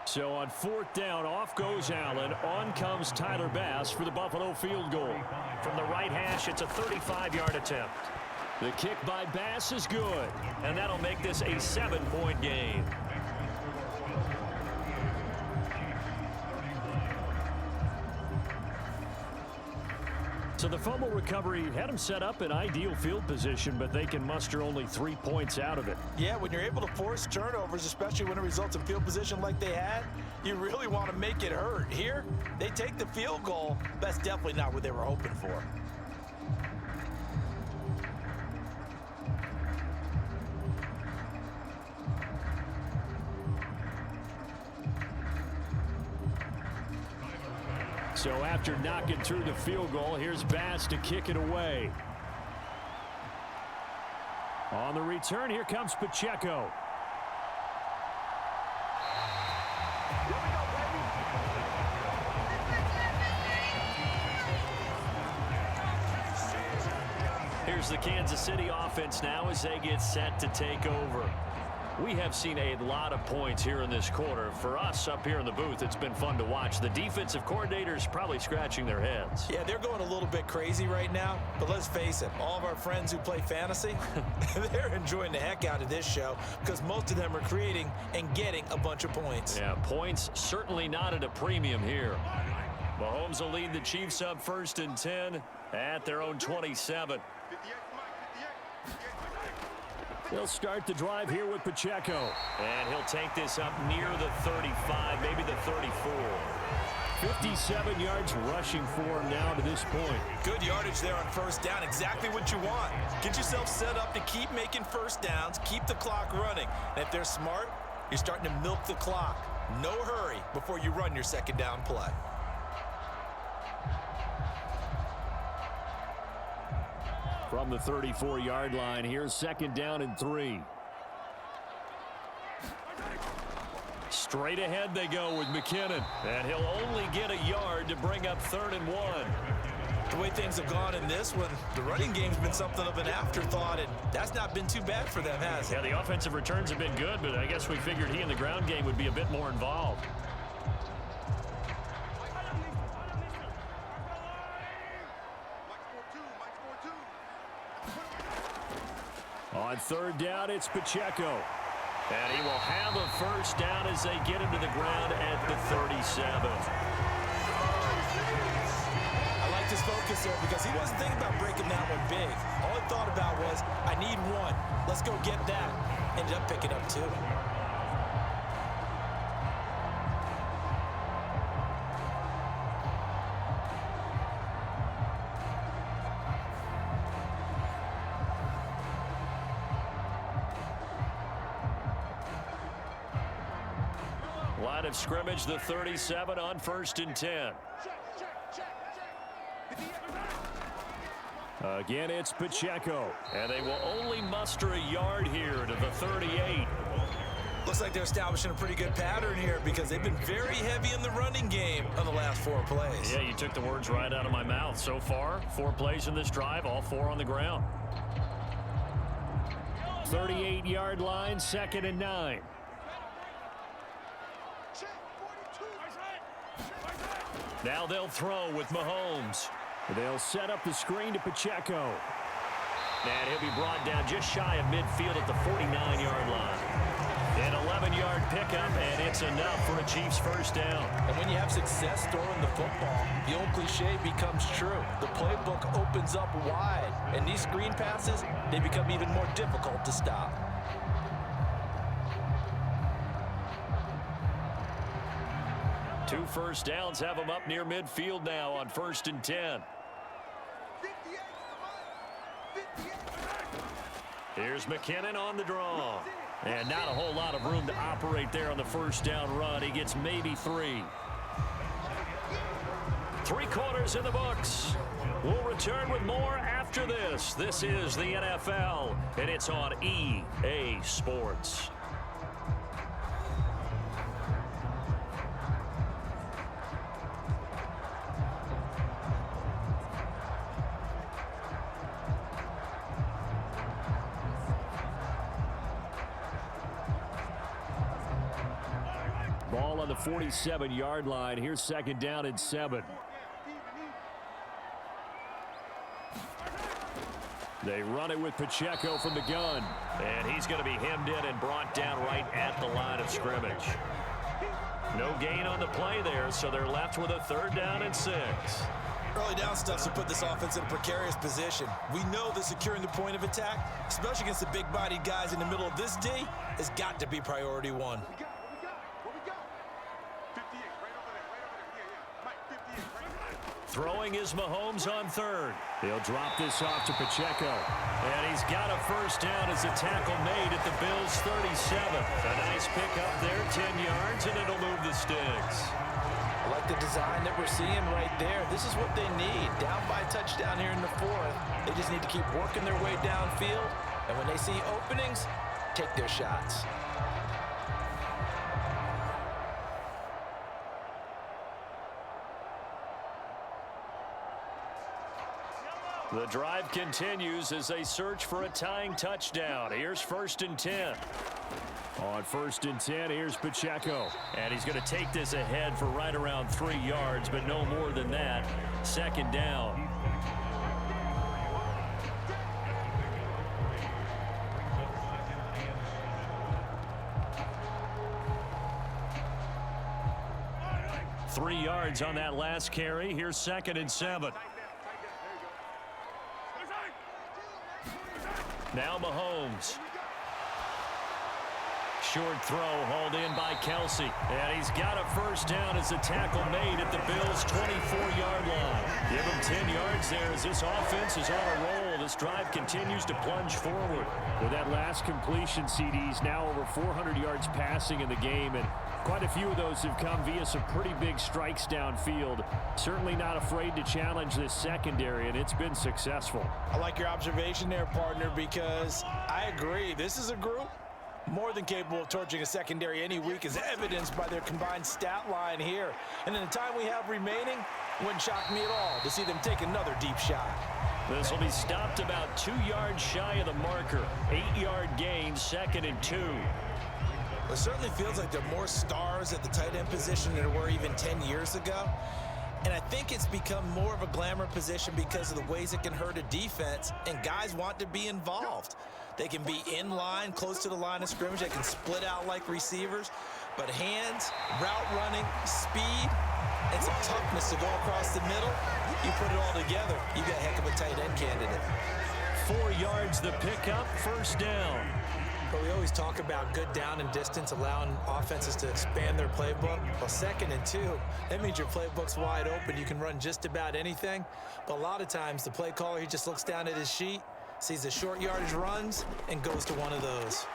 So on 4th down, off goes Allen. On comes Tyler Bass for the Buffalo field goal. From the right hash, it's a 35-yard attempt. The kick by Bass is good, and that'll make this a 7-point game. So the fumble recovery had him set up in ideal field position, but they can muster only 3 points out of it. Yeah, when you're able to force turnovers, especially when it results in field position like they had, you really want to make it hurt. Here, they take the field goal. That's definitely not what they were hoping for. So after knocking through the field goal, here's Bass to kick it away. On the return, here comes Pacheco. Here's the Kansas City offense now as they get set to take over. We have seen a lot of points here in this quarter. For us up here in the booth, it's been fun to watch. The defensive coordinators probably scratching their heads. Yeah, they're going a little bit crazy right now, but let's face it, all of our friends who play fantasy, they're enjoying the heck out of this show because most of them are creating and getting a bunch of points. Yeah, points certainly not at a premium here. Mahomes will lead the Chiefs up 1st and 10 at their own 27. He'll start the drive here with Pacheco. And he'll take this up near the 35, maybe the 34. 57 yards rushing for him now to this point. Good yardage there on 1st down. Exactly what you want. Get yourself set up to keep making 1st downs, keep the clock running. And if they're smart, you're starting to milk the clock. No hurry before you run your 2nd down play. From the 34-yard line, here's 2nd down and 3. Straight ahead they go with McKinnon. And he'll only get a yard to bring up 3rd and 1. The way things have gone in this one, the running game's been something of an afterthought, and that's not been too bad for them, has it? Yeah, the offensive returns have been good, but I guess we figured he in the ground game would be a bit more involved. On 3rd down, it's Pacheco. And he will have a 1st down as they get him to the ground at the 37. I like his focus there because he wasn't thinking about breaking that one big. All he thought about was, I need 1. Let's go get that. Ended up picking up 2. Line of scrimmage, the 37 on 1st and 10. Again, it's Pacheco. And they will only muster a yard here to the 38. Looks like they're establishing a pretty good pattern here because they've been very heavy in the running game on the last 4 plays. Yeah, you took the words right out of my mouth. So far, 4 plays in this drive, all 4 on the ground. 38-yard line, 2nd and 9. Now they'll throw with Mahomes. They'll set up the screen to Pacheco. And he'll be brought down just shy of midfield at the 49-yard line. An 11-yard pickup, and it's enough for a Chiefs first down. And when you have success throwing the football, the old cliche becomes true. The playbook opens up wide, and these screen passes, they become even more difficult to stop. Two first downs have them up near midfield now on 1st and 10. Here's McKinnon on the draw. And not a whole lot of room to operate there on the first down run. He gets maybe 3. 3 quarters in the books. We'll return with more after this. This is the NFL, and it's on EA Sports. Ball on the 47-yard line. Here's 2nd down and 7. They run it with Pacheco from the gun. And he's going to be hemmed in and brought down right at the line of scrimmage. No gain on the play there, so they're left with a 3rd down and 6. Early down stuff to put this offense in a precarious position. We know that securing the point of attack, especially against the big-bodied guys in the middle of this D, has got to be priority 1. Throwing is Mahomes on 3rd. He'll drop this off to Pacheco. And he's got a first down as a tackle made at the Bills' 37. A nice pickup there, 10 yards, and it'll move the sticks. I like the design that we're seeing right there. This is what they need. Down by a touchdown here in the 4th. They just need to keep working their way downfield. And when they see openings, take their shots. The drive continues as they search for a tying touchdown. Here's 1st and 10. On 1st and 10, here's Pacheco. And he's going to take this ahead for right around 3 yards, but no more than that. 2nd down. Three yards on that last carry. Here's 2nd and 7. Now Mahomes. Short throw hauled in by Kelsey. And he's got a first down as a tackle made at the Bills' 24-yard line. Give him 10 yards there as this offense is on a roll. This drive continues to plunge forward. With that last completion, CD's now over 400 yards passing in the game, and quite a few of those have come via some pretty big strikes downfield. Certainly not afraid to challenge this secondary, and it's been successful. I like your observation there, partner, because I agree. This is a group more than capable of torching a secondary any week, as evidenced by their combined stat line here. And in the time we have remaining, wouldn't shock me at all to see them take another deep shot. This will be stopped about 2 yards shy of the marker. 8-yard gain, 2nd and 2. It certainly feels like there are more stars at the tight end position than there were even 10 years ago. And I think it's become more of a glamour position because of the ways it can hurt a defense, and guys want to be involved. They can be in line, close to the line of scrimmage. They can split out like receivers. But hands, route running, speed, and some toughness to go across the middle, you put it all together, you got a heck of a tight end candidate. 4 yards the pickup, first down. But we always talk about good down and distance, allowing offenses to expand their playbook. Well, 2nd and 2, that means your playbook's wide open. You can run just about anything. But a lot of times, the play caller, he just looks down at his sheet, sees the short yardage runs, and goes to one of those.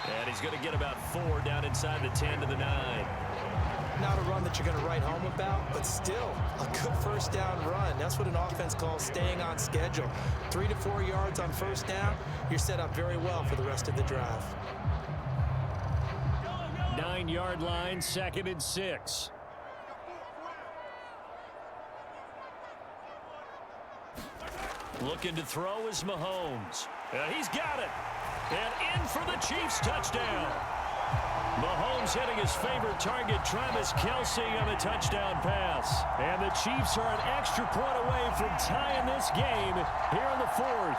And he's going to get about 4 down inside the 10 to the 9. Not a run that you're going to write home about, but still a good first down run. That's what an offense calls staying on schedule. 3 to 4 yards on first down, you're set up very well for the rest of the drive. 9-yard line, 2nd and 6. Looking to throw is Mahomes. And he's got it. And in for the Chiefs touchdown. Mahomes hitting his favorite target, Travis Kelce, on the touchdown pass. And the Chiefs are an extra point away from tying this game here in the 4th.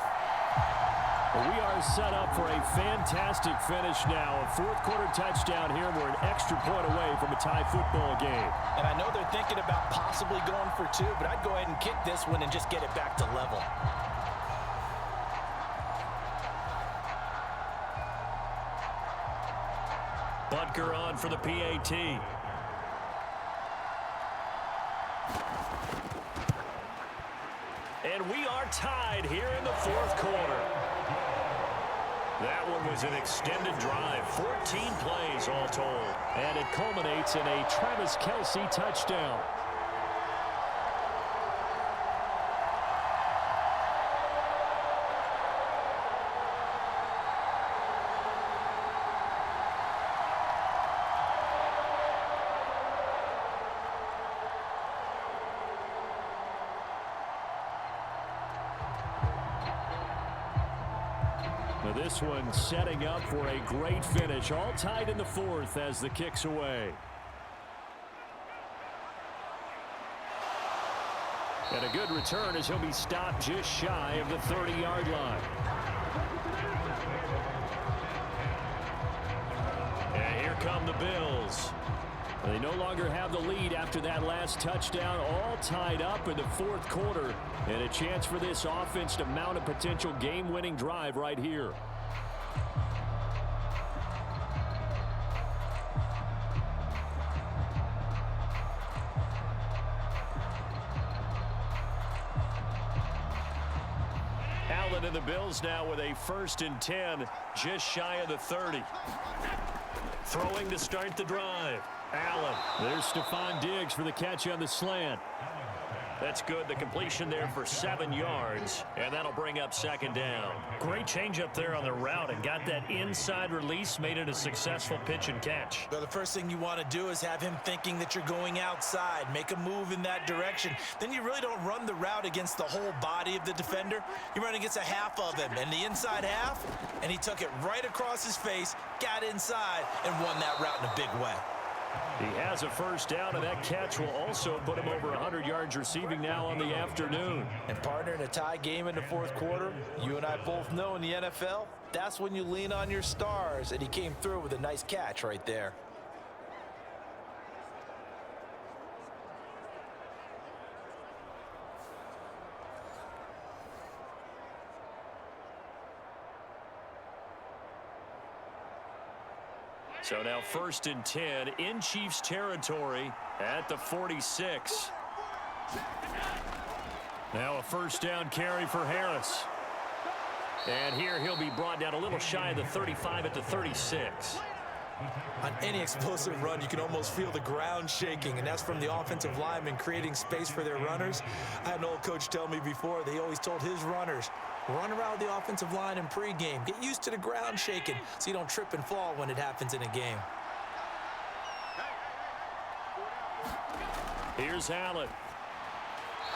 We are set up for a fantastic finish now. A 4th quarter touchdown here. We're an extra point away from a tie football game. And I know they're thinking about possibly going for 2, but I'd go ahead and kick this one and just get it back to level. Butker on for the PAT. And we are tied here in the 4th quarter. That one was an extended drive, 14 plays all told. And it culminates in a Travis Kelce touchdown. This one setting up for a great finish. All tied in the 4th as the kick's away. And a good return as he'll be stopped just shy of the 30-yard line. And here come the Bills. They no longer have the lead after that last touchdown. All tied up in the 4th quarter. And a chance for this offense to mount a potential game-winning drive right here. Allen and the Bills now with a 1st and 10, just shy of the 30. Throwing to start the drive. Allen. There's Stephon Diggs for the catch on the slant. That's good. The completion there for 7 yards, and that'll bring up 2nd down. Great change up there on the route and got that inside release, made it a successful pitch and catch. Well, the first thing you want to do is have him thinking that you're going outside, make a move in that direction. Then you really don't run the route against the whole body of the defender. You run against a half of him, and the inside half, and he took it right across his face, got inside, and won that route in a big way. He has a 1st down, and that catch will also put him over 100 yards receiving now on the afternoon. And partner, in a tie game in the 4th quarter, you and I both know in the NFL, that's when you lean on your stars, and he came through with a nice catch right there. So now 1st and 10 in Chiefs territory at the 46. Now a 1st down carry for Harris. And here he'll be brought down a little shy of the 35 at the 36. On any explosive run, you can almost feel the ground shaking, and that's from the offensive linemen creating space for their runners. I had an old coach tell me before, they always told his runners, run around the offensive line in pregame. Get used to the ground shaking so you don't trip and fall when it happens in a game. Here's Allen.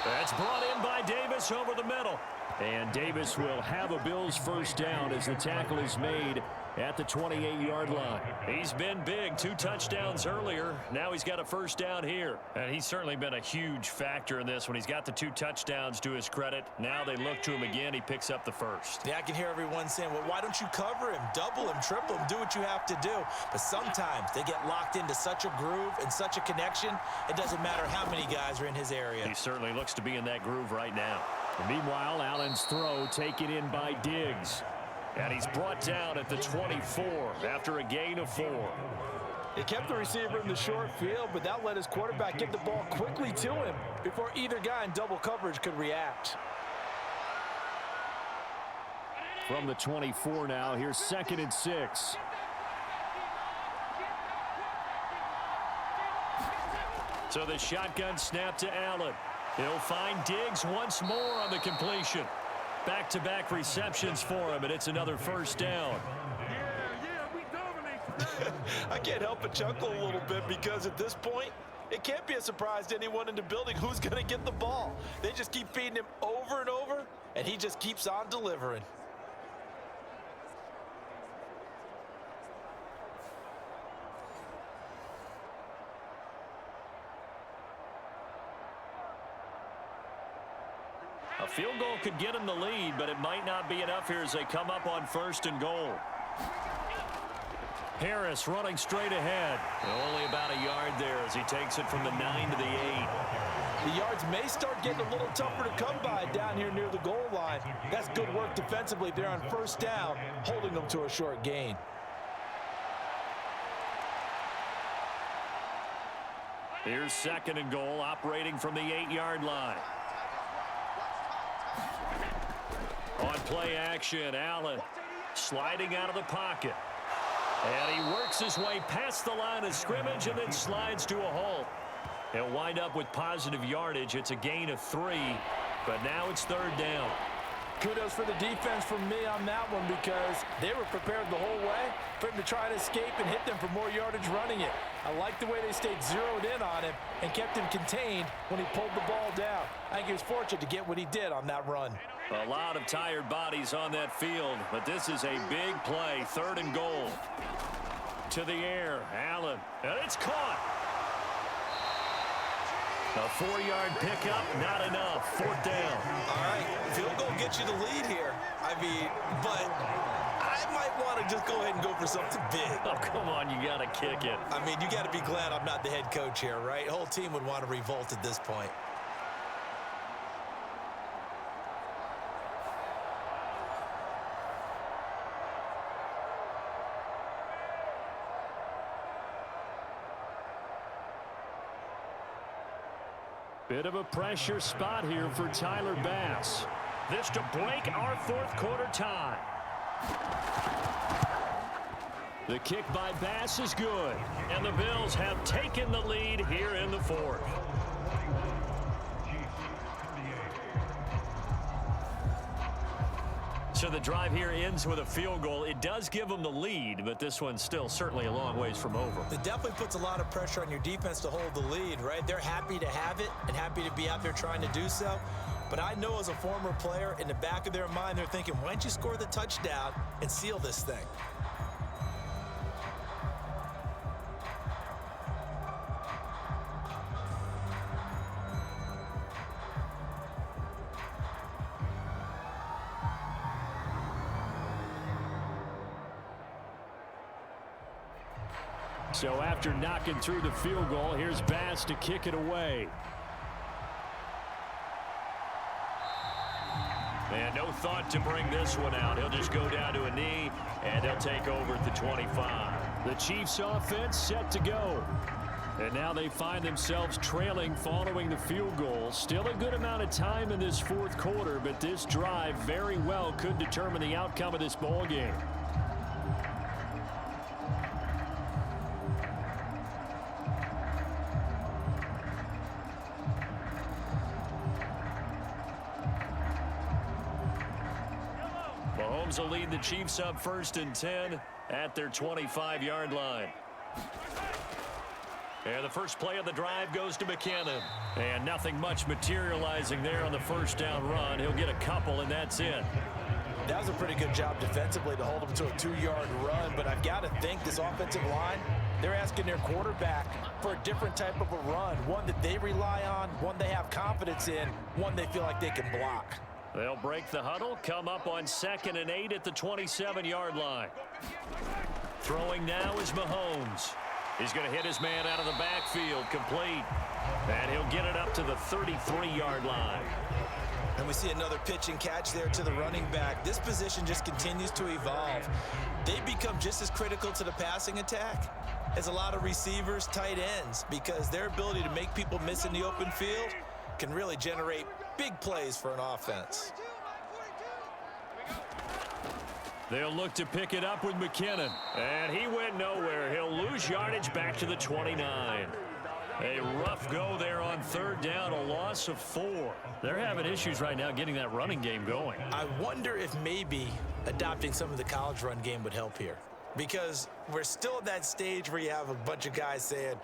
That's brought in by Davis over the middle. And Davis will have a Bills 1st down as the tackle is made at the 28-yard line. He's been big, 2 touchdowns earlier. Now he's got a 1st down here. And he's certainly been a huge factor in this when he's got the 2 touchdowns to his credit. Now they look to him again. He picks up the 1st. Yeah, I can hear everyone saying, well, why don't you cover him, double him, triple him, do what you have to do. But sometimes they get locked into such a groove and such a connection, it doesn't matter how many guys are in his area. He certainly looks to be in that groove right now. And meanwhile, Allen's throw taken in by Diggs. And he's brought down at the 24 after a gain of 4. He kept the receiver in the short field, but that let his quarterback get the ball quickly to him before either guy in double coverage could react. From the 24 now, here's 2nd and 6. So the shotgun snap to Allen. He'll find Diggs once more on the completion. Back-to-back receptions for him, and it's another first down. We dominate. I can't help but chuckle a little bit because at this point, it can't be a surprise to anyone in the building who's going to get the ball. They just keep feeding him over and over, and he just keeps on delivering. A field goal could get him the lead, but it might not be enough here as they come up on 1st and goal. Harris running straight ahead. Only about a yard there as he takes it from the 9 to the 8. The yards may start getting a little tougher to come by down here near the goal line. That's good work defensively there on 1st down, holding them to a short gain. Here's 2nd and goal, operating from the 8-yard line. On play action, Allen sliding out of the pocket. And he works his way past the line of scrimmage and then slides to a halt. He'll wind up with positive yardage. It's a gain of 3, but now it's 3rd down. Kudos for the defense from me on that one because they were prepared the whole way for him to try and escape and hit them for more yardage running it. I like the way they stayed zeroed in on him and kept him contained when he pulled the ball down. I think he was fortunate to get what he did on that run. A lot of tired bodies on that field, but this is a big play. 3rd and goal. To the air, Allen, and it's caught. A 4-yard pickup, not enough. 4th down. All right, field goal gets you the lead here. I mean, but I might want to just go ahead and go for something big. Oh, come on, you got to kick it. I mean, you got to be glad I'm not the head coach here, right? The whole team would want to revolt at this point. Bit of a pressure spot here for Tyler Bass. This to break our 4th quarter tie. The kick by Bass is good, and the Bills have taken the lead here in the 4th. So the drive here ends with a field goal. It does give them the lead, but this one's still certainly a long ways from over. It definitely puts a lot of pressure on your defense to hold the lead, right? They're happy to have it and happy to be out there trying to do so. But I know as a former player, in the back of their mind, they're thinking, why don't you score the touchdown and seal this thing? So after knocking through the field goal, here's Bass to kick it away. And no thought to bring this one out. He'll just go down to a knee, and he'll take over at the 25. The Chiefs offense set to go. And now they find themselves trailing following the field goal. Still a good amount of time in this 4th quarter, but this drive very well could determine the outcome of this ball game. Mahomes will lead the Chiefs up 1st and 10 at their 25-yard line. And the first play of the drive goes to McKinnon. And nothing much materializing there on the 1st down run. He'll get a couple, and that's it. That was a pretty good job defensively to hold him to a 2-yard run, but I've got to think this offensive line, they're asking their quarterback for a different type of a run, one that they rely on, one they have confidence in, one they feel like they can block. They'll break the huddle, come up on 2nd and 8 at the 27-yard line. Throwing now is Mahomes. He's going to hit his man out of the backfield, complete. And he'll get it up to the 33-yard line. And we see another pitch and catch there to the running back. This position just continues to evolve. They become just as critical to the passing attack as a lot of receivers, tight ends, because their ability to make people miss in the open field can really generate big plays for an offense. They'll look to pick it up with McKinnon. And he went nowhere. He'll lose yardage back to the 29. A rough go there on third down, a loss of 4. They're having issues right now getting that running game going. I wonder if maybe adopting some of the college run game would help here. Because we're still at that stage where you have a bunch of guys saying,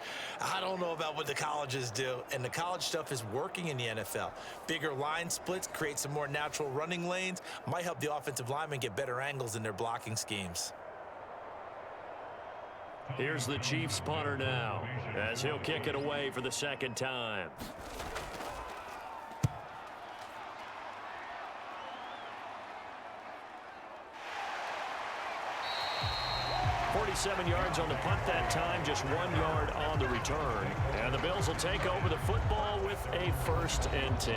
I don't know about what the colleges do. And the college stuff is working in the NFL. Bigger line splits, create some more natural running lanes, might help the offensive linemen get better angles in their blocking schemes. Here's the Chiefs punter now as he'll kick it away for the second time. 47 yards on the punt that time, just 1 yard on the return. And the Bills will take over the football with a 1st and 10.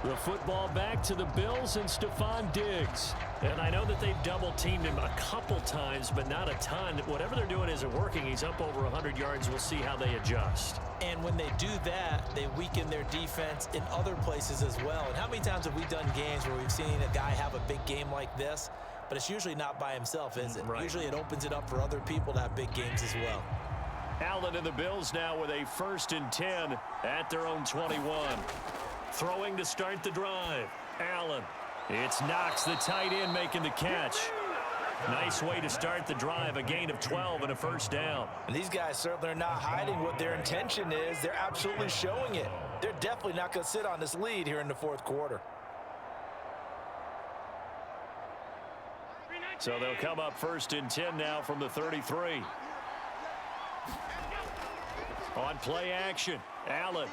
The football back to the Bills and Stephon Diggs. And I know that they've double-teamed him a couple times, but not a ton. Whatever they're doing isn't working. He's up over 100 yards. We'll see how they adjust. And when they do that, they weaken their defense in other places as well. And how many times have we done games where we've seen a guy have a big game like this, but it's usually not by himself, is it? Right. Usually it opens it up for other people to have big games as well. Allen and the Bills now with a 1st and 10 at their own 21. Throwing to start the drive. Allen. It's Knox, the tight end, making the catch. Nice way to start the drive. A gain of 12 and a 1st down. And these guys certainly are not hiding what their intention is. They're absolutely showing it. They're definitely not going to sit on this lead here in the 4th quarter. So they'll come up 1st and 10 now from the 33. On play action, Allen.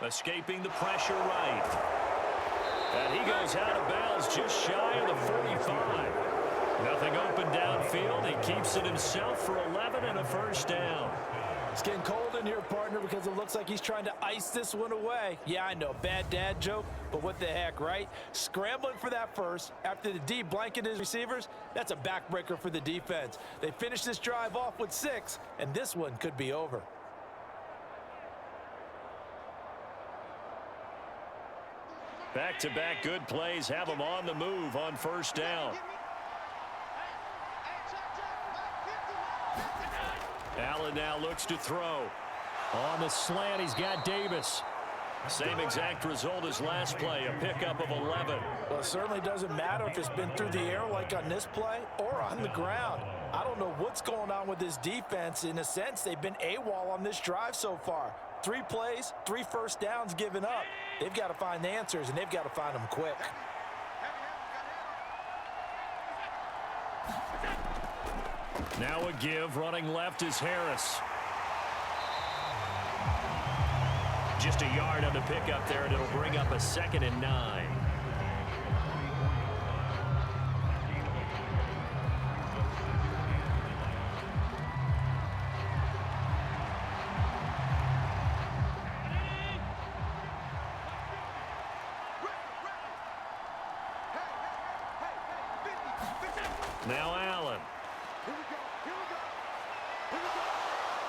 Escaping the pressure right. And he goes out of bounds just shy of the 45. Nothing open downfield. He keeps it himself for 11 and a 1st down. It's getting cold in here, partner, because it looks like he's trying to ice this one away. Yeah, I know, bad dad joke, but what the heck, right? Scrambling for that first after the D blanketed his receivers, that's a backbreaker for the defense. They finish this drive off with 6, and this one could be over. Back-to-back good plays have him on the move on 1st down. Allen now looks to throw. On the slant, he's got Davis. Same exact result as last play, a pickup of 11. Well, it certainly doesn't matter if it's been through the air like on this play or on the ground. I don't know what's going on with this defense. In a sense, they've been AWOL on this drive so far. 3 plays, 3 1st downs given up. They've got to find the answers, and they've got to find them quick. Now a give, running left is Harris. Just a yard on the pickup there, and it'll bring up a 2nd and 9. Now Allen.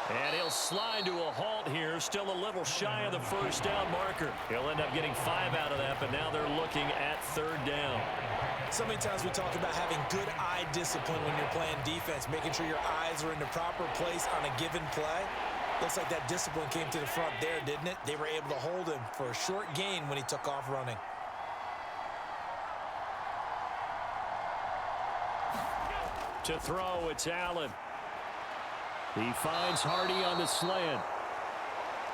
And he'll slide to a halt here, still a little shy of the 1st down marker. He'll end up getting 5 out of that, but now they're looking at 3rd down. So many times we talk about having good eye discipline when you're playing defense, making sure your eyes are in the proper place on a given play. Looks like that discipline came to the front there, didn't it? They were able to hold him for a short gain when he took off running. To throw, it's Allen. He finds Hardy on the slant.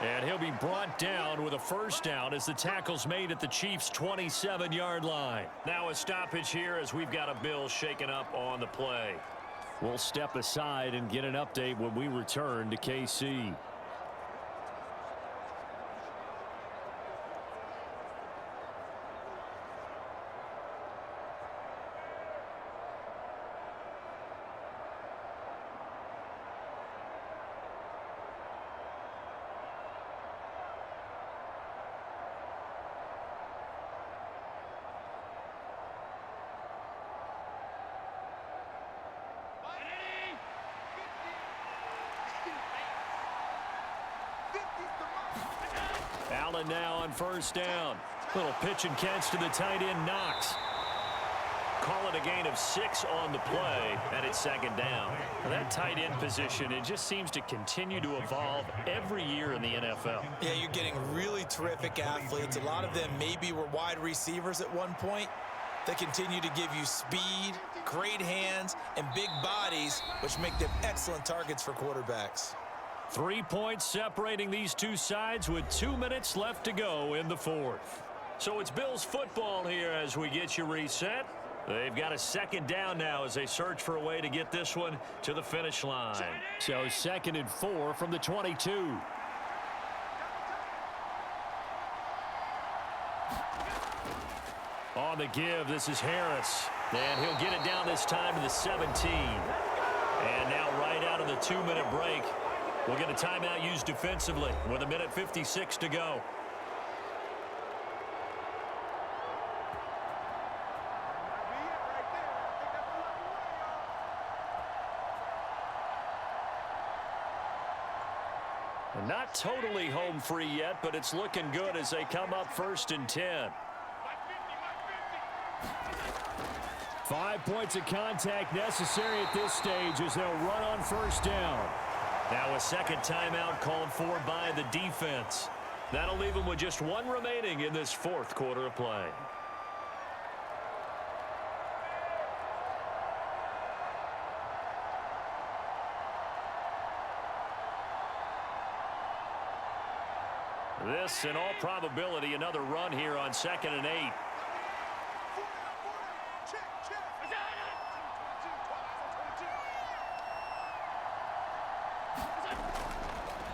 And he'll be brought down with a 1st down as the tackle's made at the Chiefs' 27-yard line. Now a stoppage here as we've got a Bill shaken up on the play. We'll step aside and get an update when we return to KC. Allen now on 1st down. Little pitch and catch to the tight end, Knox. call it a gain of 6 on the play, and it's second down. Well, that tight end position, it just seems to continue to evolve every year in the NFL. Yeah, you're getting really terrific athletes. A lot of them maybe were wide receivers at one point. They continue to give you speed, great hands, and big bodies, which make them excellent targets for quarterbacks. 3 points separating these two sides with 2 minutes left to go in the fourth. So it's Bills football here as we get you reset. They've got a second down now as they search for a way to get this one to the finish line. So 2nd and 4 from the 22. On the give, this is Harris. And he'll get it down this time to the 17. And now right out of the 2-minute break, we'll get a timeout used defensively with 1:56 to go. Not totally home free yet, but it's looking good as they come up 1st and 10. 5 points of contact necessary at this stage as they'll run on 1st down. Now a second timeout called for by the defense. That'll leave them with just 1 remaining in this 4th quarter of play. This, in all probability, another run here on 2nd and 8.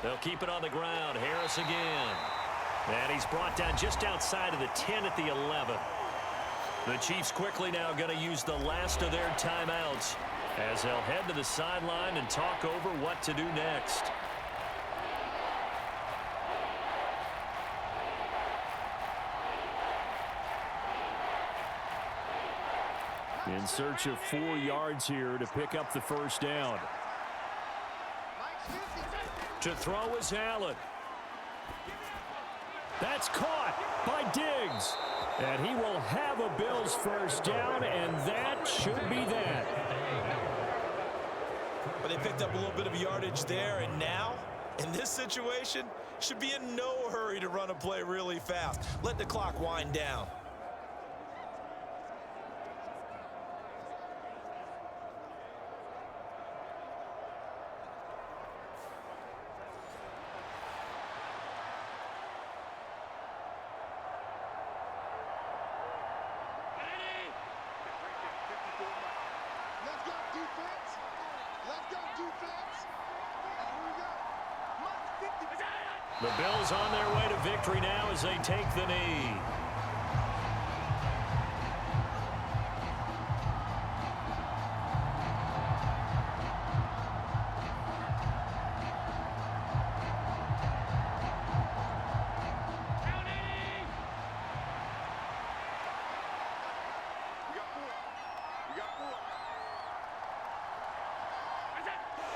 They'll keep it on the ground. Harris again. And he's brought down just outside of the 10 at the 11. The Chiefs quickly now going to use the last of their timeouts as they'll head to the sideline and talk over what to do next. In search of 4 yards here to pick up the 1st down. To throw is Allen. That's caught by Diggs. And he will have a Bills 1st down, and that should be that. But they picked up a little bit of yardage there, and now, in this situation, should be in no hurry to run a play really fast. Let the clock wind down. The Bills on their way to victory now as they take the knee.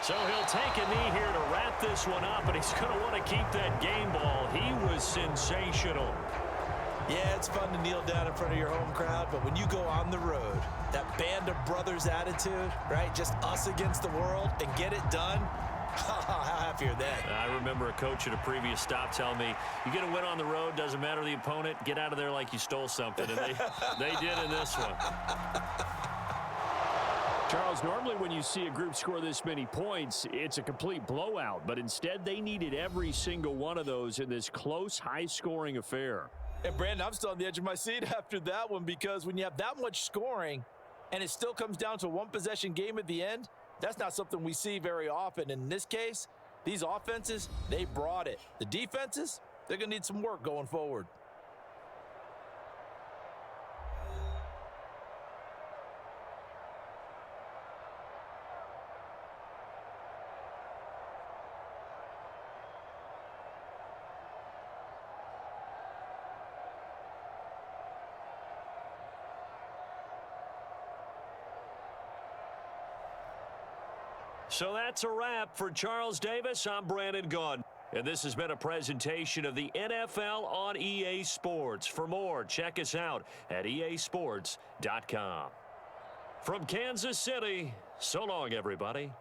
So he'll take a knee here to wrap this one up, and he's going to want to keep that game ball. He was sensational. Yeah, it's fun to kneel down in front of your home crowd, but when you go on the road, that band of brothers attitude, right? Just us against the world and get it done. How happy are they? I remember a coach at a previous stop telling me, you get a win on the road, doesn't matter the opponent, get out of there like you stole something. And they did in this one. Charles, normally when you see a group score this many points, it's a complete blowout. But instead, they needed every single one of those in this close, high-scoring affair. And, Brandon, I'm still on the edge of my seat after that one because when you have that much scoring and it still comes down to a one-possession game at the end, that's not something we see very often. In this case, these offenses, they brought it. The defenses, they're going to need some work going forward. So that's a wrap for Charles Davis. I'm Brandon Gaudin. And this has been a presentation of the NFL on EA Sports. For more, check us out at easports.com. From Kansas City, so long, everybody.